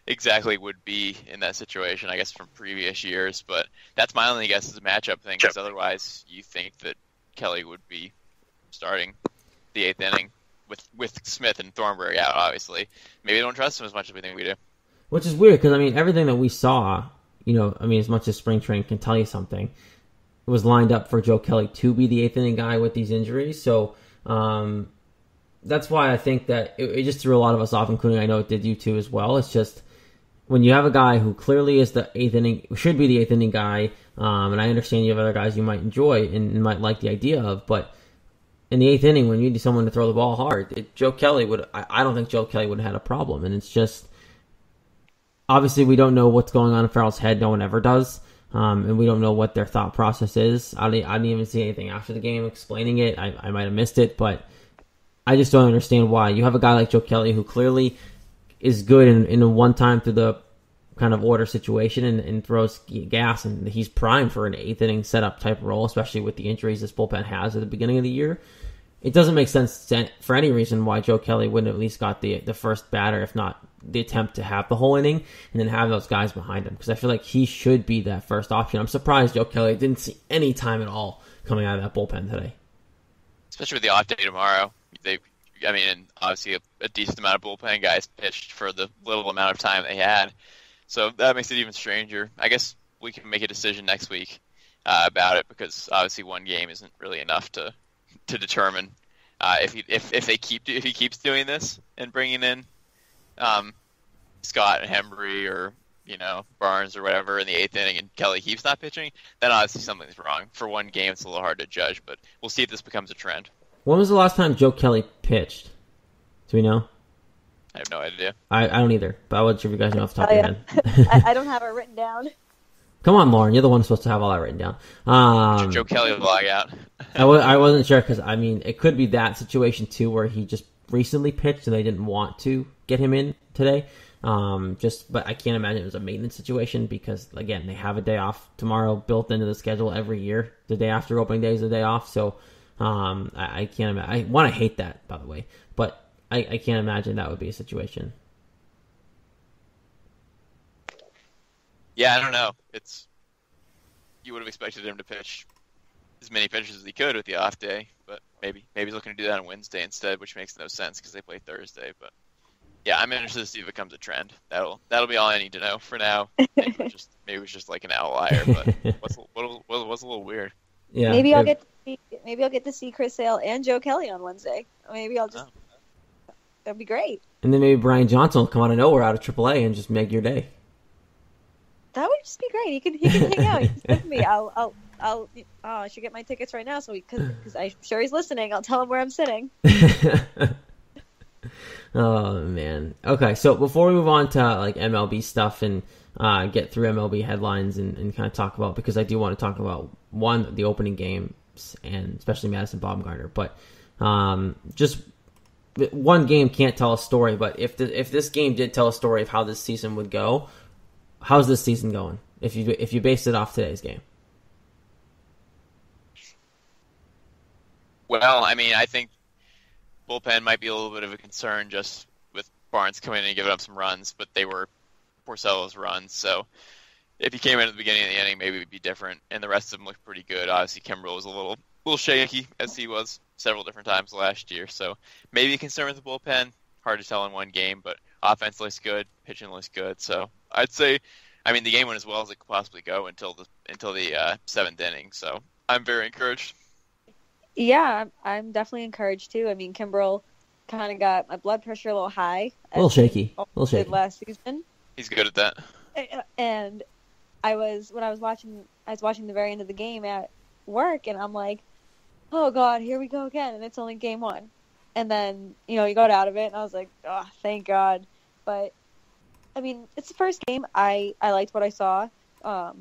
exactly would be in that situation, I guess, from previous years. But that's my only guess is a matchup thing, because otherwise you think that Kelly would be starting the 8th inning with Smith and Thornberry out, obviously. Maybe they don't trust him as much as we think we do. Which is weird, because, I mean, everything that we saw, as much as spring training can tell you something, it was lined up for Joe Kelly to be the 8th inning guy with these injuries. So that's why I think that it just threw a lot of us off, including I know it did you too as well. It's just when you have a guy who clearly is the 8th inning, should be the 8th inning guy, and I understand you have other guys you might enjoy and might like the idea of, but in the 8th inning when you need someone to throw the ball hard, Joe Kelly I don't think Joe Kelly would have had a problem. And it's just, obviously we don't know what's going on in Farrell's head. No one ever does. and we don't know what their thought process is. I didn't even see anything after the game explaining it. I might have missed it, but I just don't understand why. You have a guy like Joe Kelly who clearly is good in a one-time through the kind of order situation and throws gas, and he's primed for an 8th inning setup type role, especially with the injuries this bullpen has at the beginning of the year. It doesn't make sense for any reason why Joe Kelly wouldn't at least got the first batter, if not the attempt to have the whole inning, and then have those guys behind him, because I feel like he should be that first option. I'm surprised Joe Kelly didn't see any time at all coming out of that bullpen today. Especially with the off day tomorrow. And obviously a decent amount of bullpen guys pitched for the little amount of time they had. So that makes it even stranger. I guess we can make a decision next week about it, because obviously one game isn't really enough to determine if he keeps doing this and bringing in Scott and Hembry or Barnes or whatever in the 8th inning, and Kelly keeps not pitching, then obviously something's wrong. For one game, it's a little hard to judge, but we'll see if this becomes a trend. When was the last time Joe Kelly pitched? Do we know? I have no idea. I don't either, but I wasn't sure if you guys know off the top of your head. I don't have it written down. Come on, Lauren. You're the one supposed to have all that written down. Joe Kelly will log out. I wasn't sure, because, it could be that situation, too, where he just recently pitched and they didn't want to get him in today. But I can't imagine it was a maintenance situation, because, again, they have a day off tomorrow built into the schedule every year. The day after opening day is the day off, so I can't imagine. I want to hate that, by the way, but I can't imagine that would be a situation. Yeah, I don't know. You would have expected him to pitch as many pitches as he could with the off day, but maybe he's looking to do that on Wednesday instead, which makes no sense because they play Thursday. But yeah, I'm interested to see if it becomes a trend. That'll be all I need to know for now. Maybe it was just like an outlier, but what's a little weird. Yeah, maybe I'll get to see Chris Sale and Joe Kelly on Wednesday. Maybe I'll just. That'd be great. And then maybe Brian Johnson will come out of nowhere out of AAA and just make your day. That would just be great. He can hang out. He can with me. I should get my tickets right now, because I'm sure he's listening. I'll tell him where I'm sitting. Oh man. Okay, so before we move on to MLB stuff and get through MLB headlines and kind of talk about, because I do want to talk about the opening games and especially Madision Bumgarner, but just one game can't tell a story. But if this game did tell a story of how this season would go, how's this season going? If you based it off today's game. Well, I think bullpen might be a little bit of a concern just with Barnes coming in and giving up some runs, but they were Porcello's runs. So if he came in at the beginning of the inning, maybe it would be different. And the rest of them looked pretty good. Obviously, Kimbrel was a little shaky, as he was several different times last year. So maybe a concern with the bullpen. Hard to tell in one game, but offense looks good, pitching looks good. So I'd say, the game went as well as it could possibly go until the 7th inning. So I'm very encouraged. Yeah, I'm definitely encouraged too. Kimbrel kind of got my blood pressure a little high. A little shaky. Last season. He's good at that. And I was watching the very end of the game at work, and I'm like, oh God, here we go again, and it's only game 1. And then, you got out of it, and I was like, oh, thank God. But, it's the first game. I liked what I saw. I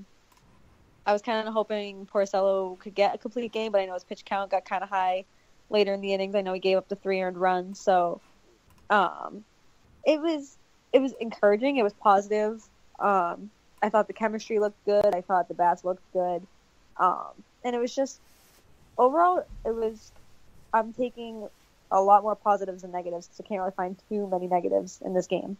was kind of hoping Porcello could get a complete game, but I know his pitch count got kind of high later in the innings. I know he gave up the 3 earned runs, so it was encouraging. It was positive. I thought the chemistry looked good. I thought the bats looked good. And it was just, overall, I'm taking a lot more positives than negatives, because I can't really find too many negatives in this game.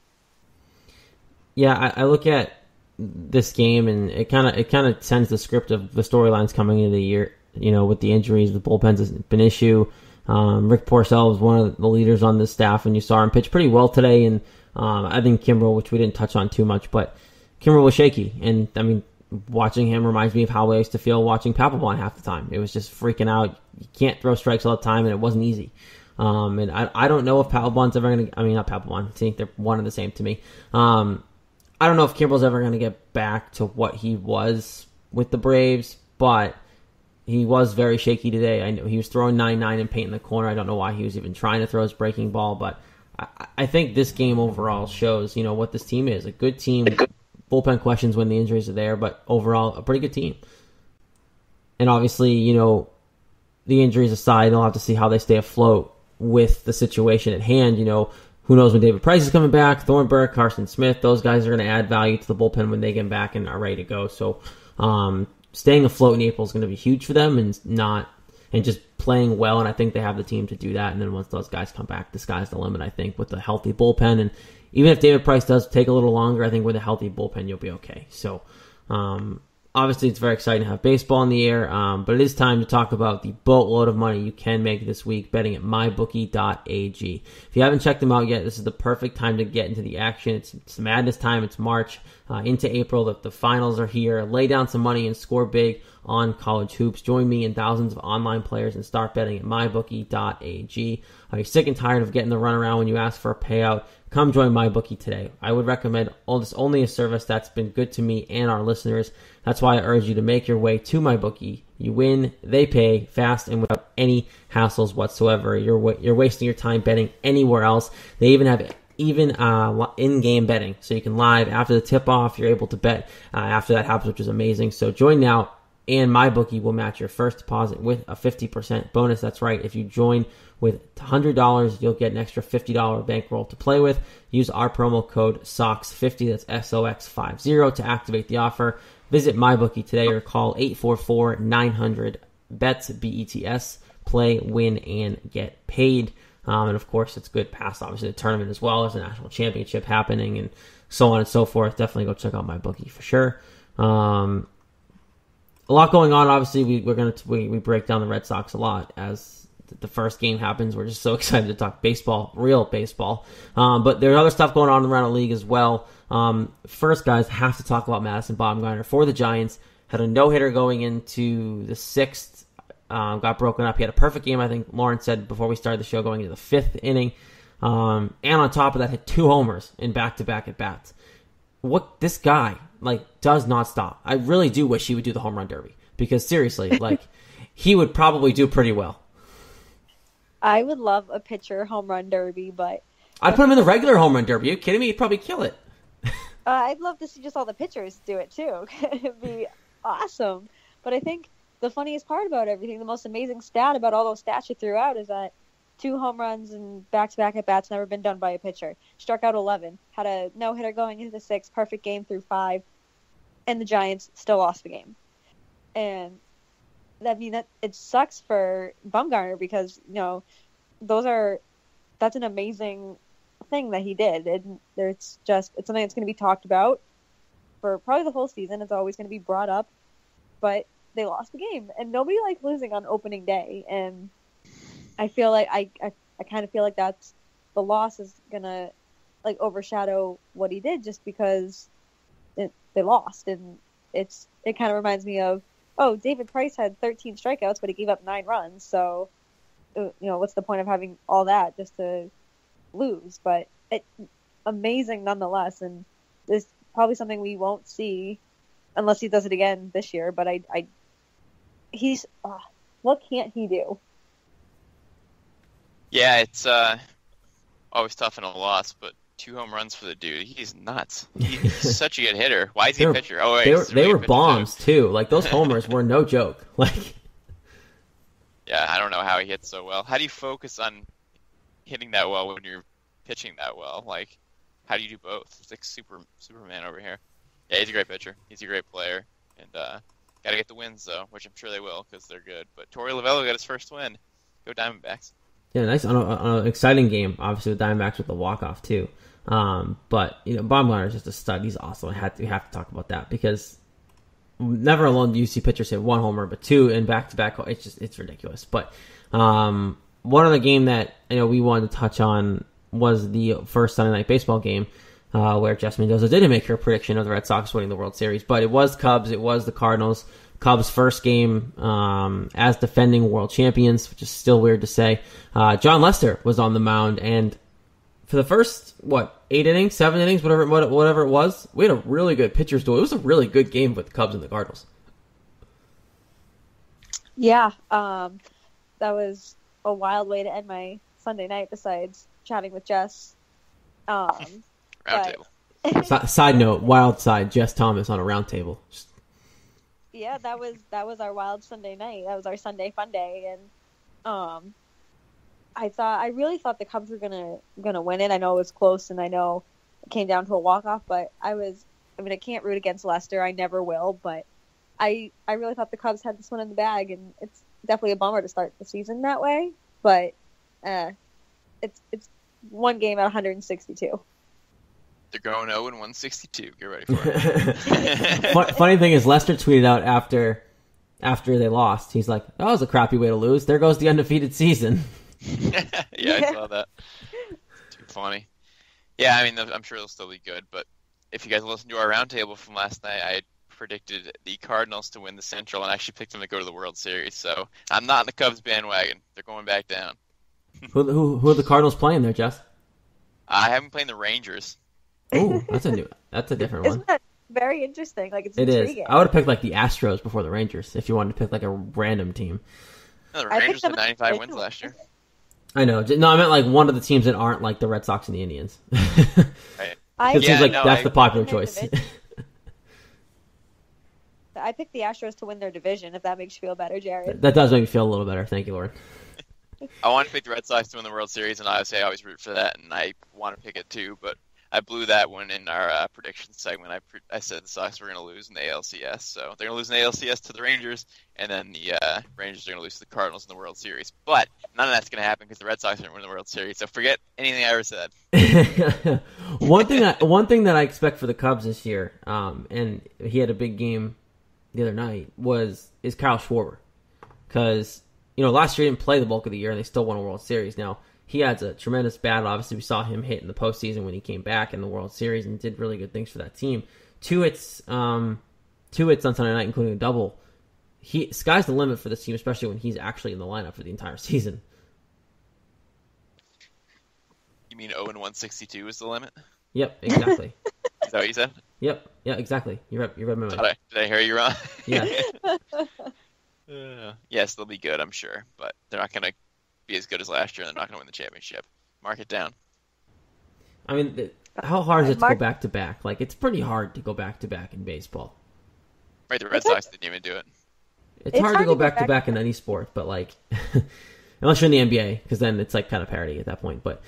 Yeah, I look at this game, and it kind of sends the script of the storylines coming into the year. With the injuries, the bullpen's has been an issue. Rick Porcello is one of the leaders on this staff, and you saw him pitch pretty well today. And I think Kimbrel, which we didn't touch on too much, but Kimbrel was shaky. And watching him reminds me of how I used to feel watching Papelbon half the time. It was just freaking out. You can't throw strikes all the time, and it wasn't easy. And I don't know if Papelbon's ever going to... not Papelbon. See, they're one and the same to me. I don't know if Kimbrel's ever going to get back to what he was with the Braves, but he was very shaky today. I know he was throwing 9-9 and painting the corner. I don't know why he was even trying to throw his breaking ball, but I think this game overall shows, what this team is. A good team bullpen questions when the injuries are there, but overall, a pretty good team. And obviously, the injuries aside, they'll have to see how they stay afloat with the situation at hand. Who knows when David Price is coming back, Thornburg, Carson Smith, those guys are going to add value to the bullpen when they get back and are ready to go. So staying afloat in April is going to be huge for them and just playing well, and I think they have the team to do that. And then once those guys come back, the sky's the limit, I think, with a healthy bullpen. And even if David Price does take a little longer, I think with a healthy bullpen, you'll be okay. So obviously, it's very exciting to have baseball in the air, but it is time to talk about the boatload of money you can make this week betting at mybookie.ag. If you haven't checked them out yet, this is the perfect time to get into the action. It's madness time. It's March into April. The finals are here. Lay down some money and score big on college hoops. Join me and thousands of online players and start betting at mybookie.ag. Are you sick and tired of getting the runaround when you ask for a payout? Come join MyBookie today. I would recommend only a service that's been good to me and our listeners. That's why I urge you to make your way to MyBookie. You win, they pay, fast and without any hassles whatsoever. You're wasting your time betting anywhere else. They even have in-game betting, so you can live after the tip-off. You're able to bet after that happens, which is amazing. So join now, and MyBookie will match your first deposit with a 50% bonus. That's right. If you join with $100, you'll get an extra $50 bankroll to play with. Use our promo code SOX50, that's SOX50, to activate the offer. Visit MyBookie today or call 844-900-BETS, B-E-T-S. Play, win, and get paid. And of course, it's good past, obviously, the tournament as well. There's a national championship happening and so on and so forth. Definitely go check out MyBookie for sure. A lot going on. Obviously, we break down the Red Sox a lot as the first game happens. We're just so excited to talk baseball, real baseball. But there's other stuff going on around the league as well. First, guys, have to talk about Madision Bumgarner for the Giants. Had a no-hitter going into the sixth. Got broken up. He had a perfect game, I think Lauren said before we started the show, going into the fifth inning. And on top of that, had 2 homers in back-to-back at-bats. This guy, does not stop. I really do wish he would do the home run derby. Because seriously, he would probably do pretty well. I would love a pitcher home run derby, but I'd put him in the regular home run derby. Are you kidding me? He'd probably kill it. I'd love to see just all the pitchers do it too. It'd be awesome. But I think the funniest part about everything, the most amazing stat about all those stats you threw out, is that 2 home runs and back-to-back at-bats never been done by a pitcher. Struck out 11, had a no-hitter going into the 6th, perfect game through 5, and the Giants still lost the game. And that it sucks for Bumgarner because that's an amazing thing that he did. It's something that's going to be talked about for probably the whole season. It's always going to be brought up, but they lost the game, and nobody likes losing on opening day. And I feel like I kind of feel like that's the loss is going to overshadow what he did just because they lost, and it kind of reminds me of, David Price had 13 strikeouts, but he gave up 9 runs. So, what's the point of having all that just to lose? But amazing nonetheless. And this is probably something we won't see unless he does it again this year. But what can't he do? Yeah, it's always tough in a loss, but 2 home runs for the dude. He's nuts. He's such a good hitter. Why is he a pitcher? Oh, wait, they were bombs too. Those homers were no joke. Yeah, I don't know how he hits so well. How do you focus on hitting that well when you're pitching that well? How do you do both? It's like Superman over here. Yeah, he's a great pitcher. He's a great player, and gotta get the wins though, which I'm sure they will because they're good. But Torey Lovullo got his first win. Go Diamondbacks. Yeah, nice on an exciting game. Obviously, with Diamondbacks with the walk-off too. But Bumgarner is just a stud. He's awesome. We have to talk about that because never alone do you see pitchers hit 1 homer, but 2 in back-to-back. It's ridiculous. But one other game that we wanted to touch on was the first Sunday Night Baseball game where Jess Mendoza didn't make her prediction of the Red Sox winning the World Series, but it was Cubs. It was the Cardinals. Cubs' first game as defending world champions, which is still weird to say. John Lester was on the mound, and for the first 8 innings, 7 innings, whatever it was, we had a really good pitcher's duel. It was a really good game with the Cubs and the Cardinals. Yeah, that was a wild way to end my Sunday night. Besides chatting with Jess, Roundtable. Side note, wild side, Jess Thomas on a round table. Yeah, that was our wild Sunday night. That was our Sunday fun day, and I really thought the Cubs were gonna win it. I know it was close, and I know it came down to a walk off, but I can't root against Lester. I never will, but I really thought the Cubs had this one in the bag, and it's definitely a bummer to start the season that way. But it's one game at 162. They're going 0 and 162. Get ready for it. Funny thing is, Lester tweeted out after they lost. He's like, "That was a crappy way to lose. There goes the undefeated season." Yeah, I saw that. Too funny. Yeah, I mean, I'm sure they'll still be good. But if you guys listen to our roundtable from last night, I predicted the Cardinals to win the Central and actually picked them to go to the World Series. So I'm not in the Cubs bandwagon. They're going back down. Who are the Cardinals playing there, Jess? I haven't played the Rangers. Oh, that's a different one. Isn't that very interesting? Like it's It intriguing. is. I would have picked like the Astros before the Rangers if you wanted to pick like a random team. No, the I Rangers picked had them 95 at- wins last year. I know. No, I meant like one of the teams that aren't like the Red Sox and the Indians. Right. It seems like no, that's the popular Their choice. division. I picked the Astros to win their division. If that makes you feel better, Jared. That does make me feel a little better. Thank you, Lord. I want to pick the Red Sox to win the World Series, and obviously I always root for that, and I want to pick it too, but I blew that one in our prediction segment. I said the Sox were going to lose in the ALCS, so they're going to lose in the ALCS to the Rangers, and then the Rangers are going to lose to the Cardinals in the World Series. But none of that's going to happen because the Red Sox are going to win the World Series, so forget anything I ever said. One thing that I expect for the Cubs this year, and he had a big game the other night, is Kyle Schwarber. Because, last year he didn't play the bulk of the year, and they still won a World Series. Now, he has a tremendous battle. Obviously, we saw him hit in the postseason when he came back in the World Series and did really good things for that team. Two hits on Sunday night, including a double. Sky's the limit for this team, especially when he's actually in the lineup for the entire season. You mean 0 and 162 is the limit? Yep, exactly. Is that what you said? Yep, yeah, exactly. You read my mind. Did I hear you wrong? Yeah. Yes, they'll be good, I'm sure, but they're not going to be as good as last year, and they're not going to win the championship. Mark it down. I mean, how hard is it to go back to back? Like, it's pretty hard to go back to back in baseball. Right, the Red Sox didn't even do it. It's hard to go back to back in any sport, but like, unless you're in the NBA, because then it's like kind of parity at that point. But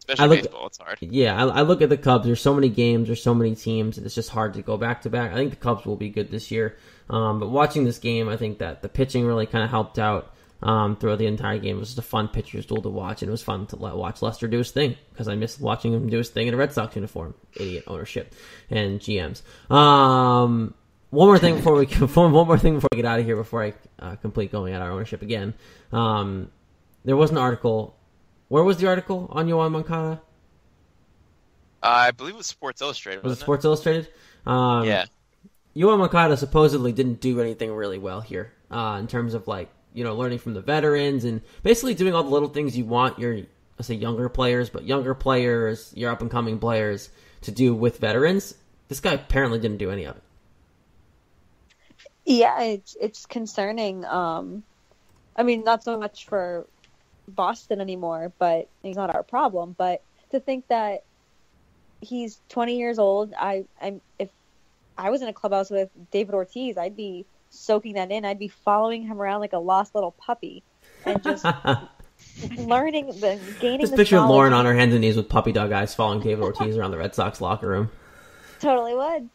especially baseball, it's hard. Yeah, I look at the Cubs. There's so many games, there's so many teams. It's just hard to go back to back. I think the Cubs will be good this year. But watching this game, I think that the pitching really kind of helped out throughout the entire game. It was just a fun pitcher's duel to watch, and it was fun to watch Lester do his thing, because I missed watching him do his thing in a Red Sox uniform. Idiot ownership and GMs. One more thing before we get out of here, before I complete going at our ownership again. There was an article. Where was the article on Yoan Moncada? I believe it was Sports Illustrated. Was it Sports Illustrated? Yeah. Yoan Moncada supposedly didn't do anything really well here in terms of learning from the veterans and basically doing all the little things you want your, let's say, younger players, your up and coming players to do with veterans. This guy apparently didn't do any of it. Yeah, it's concerning. I mean, not so much for Boston anymore, but he's not our problem. But to think that he's 20 years old, if I was in a clubhouse with David Ortiz, I'd be soaking that in. I'd be following him around like a lost little puppy and just gaining. Just picture Lauren on her hands and knees with puppy dog eyes following David Ortiz around the Red Sox locker room. Totally would.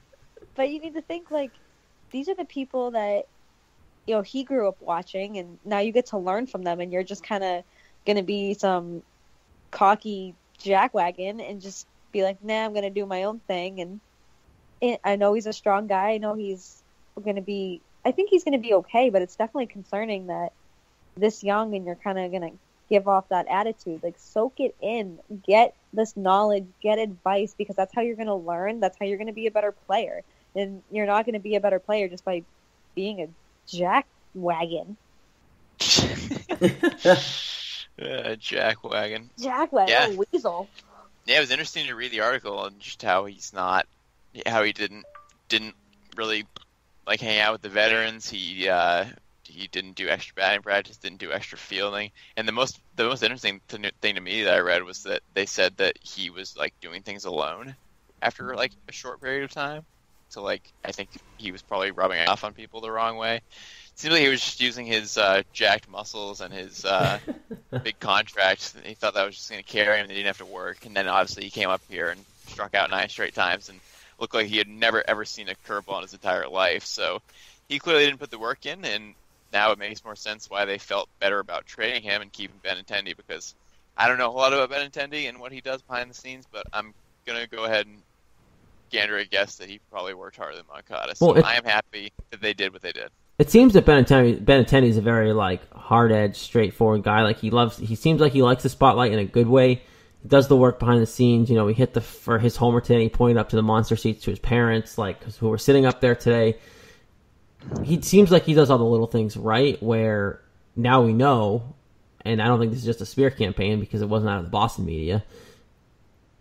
But you need to think, like, these are the people that, he grew up watching, and now you get to learn from them, and you're just kind of going to be some cocky jackwagon and just be like, nah, I'm going to do my own thing. And I know he's a strong guy. I know I think he's going to be okay, but it's definitely concerning that this young and you're kind of going to give off that attitude. Like, soak it in, get this knowledge, get advice, because that's how you're going to learn. That's how you're going to be a better player. And you're not going to be a better player just by being a jackwagon. Jackwagon. Jackwagon, Yeah. a weasel. Yeah, it was interesting to read the article and just how he didn't really like hang out with the veterans. He didn't do extra batting practice, didn't do extra fielding, and the most the most interesting thing to me that I read was that they said that he was like doing things alone after like a short period of time. So like I think he was probably rubbing off on people the wrong way. It seems like he was just using his jacked muscles and his big contract. He thought that was just going to carry him and he didn't have to work. And then obviously he came up here and struck out 9 straight times and looked like he had never ever seen a curveball in his entire life. So he clearly didn't put the work in, and now it makes more sense why they felt better about trading him and keeping Benintendi, because I don't know a lot about Benintendi and what he does behind the scenes, but I'm going to go ahead and gander a guess that he probably worked harder than Moncada. So I am happy that they did what they did. It seems that Benintendi is a very like hard-edged, straightforward guy. Like he seems like he likes the spotlight in a good way. He does the work behind the scenes. You know, he hit for his homer today. He pointed up to the monster seats to his parents, like who were sitting up there today. He seems like he does all the little things right, where now we know, and I don't think this is just a smear campaign because it wasn't out of the Boston media,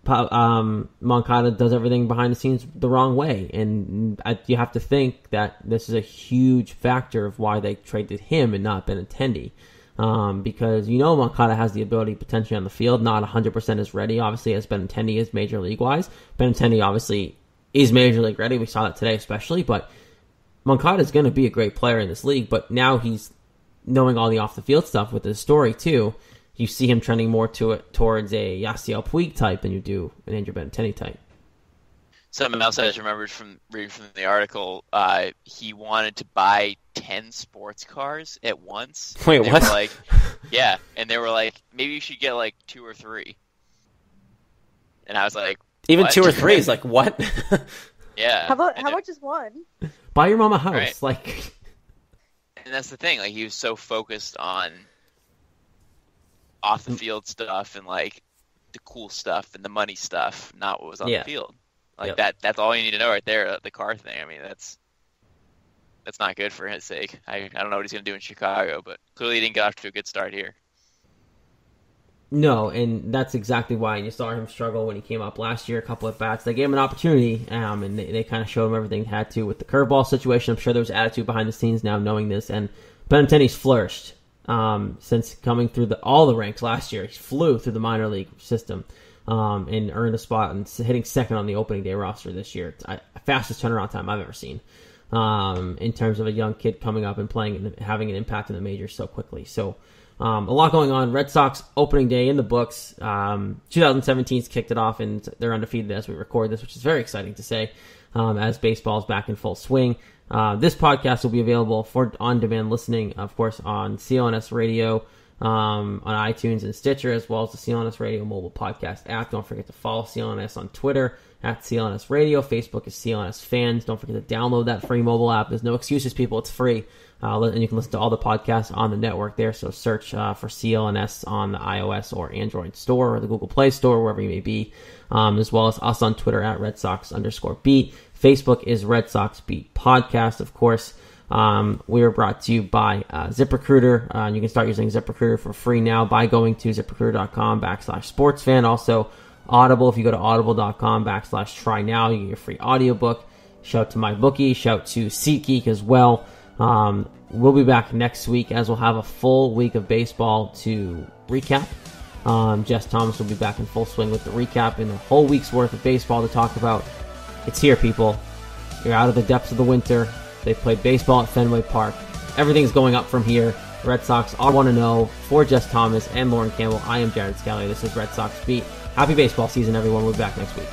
Moncada does everything behind the scenes the wrong way, and you have to think that this is a huge factor of why they traded him and not Benintendi, because you know Moncada has the ability potentially on the field, not 100% as ready, obviously, as Benintendi is Major League-wise. Benintendi obviously is Major League ready, we saw that today especially, but Moncada is going to be a great player in this league, but now he's knowing all the off-the-field stuff with his story, too. You see him trending more towards a Yasiel Puig type than you do an Andrew Benintendi type. Something else I just remembered from reading from the article, he wanted to buy 10 sports cars at once. Wait, what? Yeah, and they were like, maybe you should get like 2 or 3. And I was like, even what? 2 or 3 is like, what? Yeah. How about just one? Buy your mom a house. Right. Like, and that's the thing. Like, he was so focused on off the field stuff and like the cool stuff and the money stuff, not what was on the field. Like that's all you need to know right there. The car thing. I mean, that's not good for his sake. I don't know what he's gonna do in Chicago, but clearly he didn't get off to a good start here. No, and that's exactly why you saw him struggle when he came up last year. A couple of bats, they gave him an opportunity, and they kind of showed him everything he had to with the curveball situation. I'm sure there was attitude behind the scenes now, knowing this. And Benintendi's flourished since coming through all the ranks last year. He flew through the minor league system and earned a spot and hitting second on the opening day roster this year. It's fastest turnaround time I've ever seen in terms of a young kid coming up and playing and having an impact in the majors so quickly. So. A lot going on. Red Sox opening day in the books. 2017's kicked it off, and they're undefeated as we record this, which is very exciting to say, as baseball's back in full swing. This podcast will be available for on-demand listening, of course, on CLNS Radio, on iTunes and Stitcher, as well as the CLNS Radio mobile podcast app. Don't forget to follow CLNS on Twitter at CLNS Radio. Facebook is CLNS Fans. Don't forget to download that free mobile app. There's no excuses, people. It's free. And you can listen to all the podcasts on the network there. So search for CLNS on the iOS or Android store or the Google Play Store, wherever you may be, as well as us on Twitter at Red Sox_beat. Facebook is Red Sox Beat Podcast, of course. We are brought to you by ZipRecruiter. You can start using ZipRecruiter for free now by going to ZipRecruiter.com/sportsfan. Also, Audible. If you go to audible.com/try now, you get your free audiobook. Shout to MyBookie. Shout to SeatGeek as well. We'll be back next week as we'll have a full week of baseball to recap. Jess Thomas will be back in full swing with the recap and a whole week's worth of baseball to talk about. It's here, people. You're out of the depths of the winter. They played baseball at Fenway Park. Everything's going up from here. The Red Sox all want to know. For Jess Thomas and Lauren Campbell, I am Jared Scally. This is Red Sox Beat. Happy baseball season, everyone. We'll be back next week.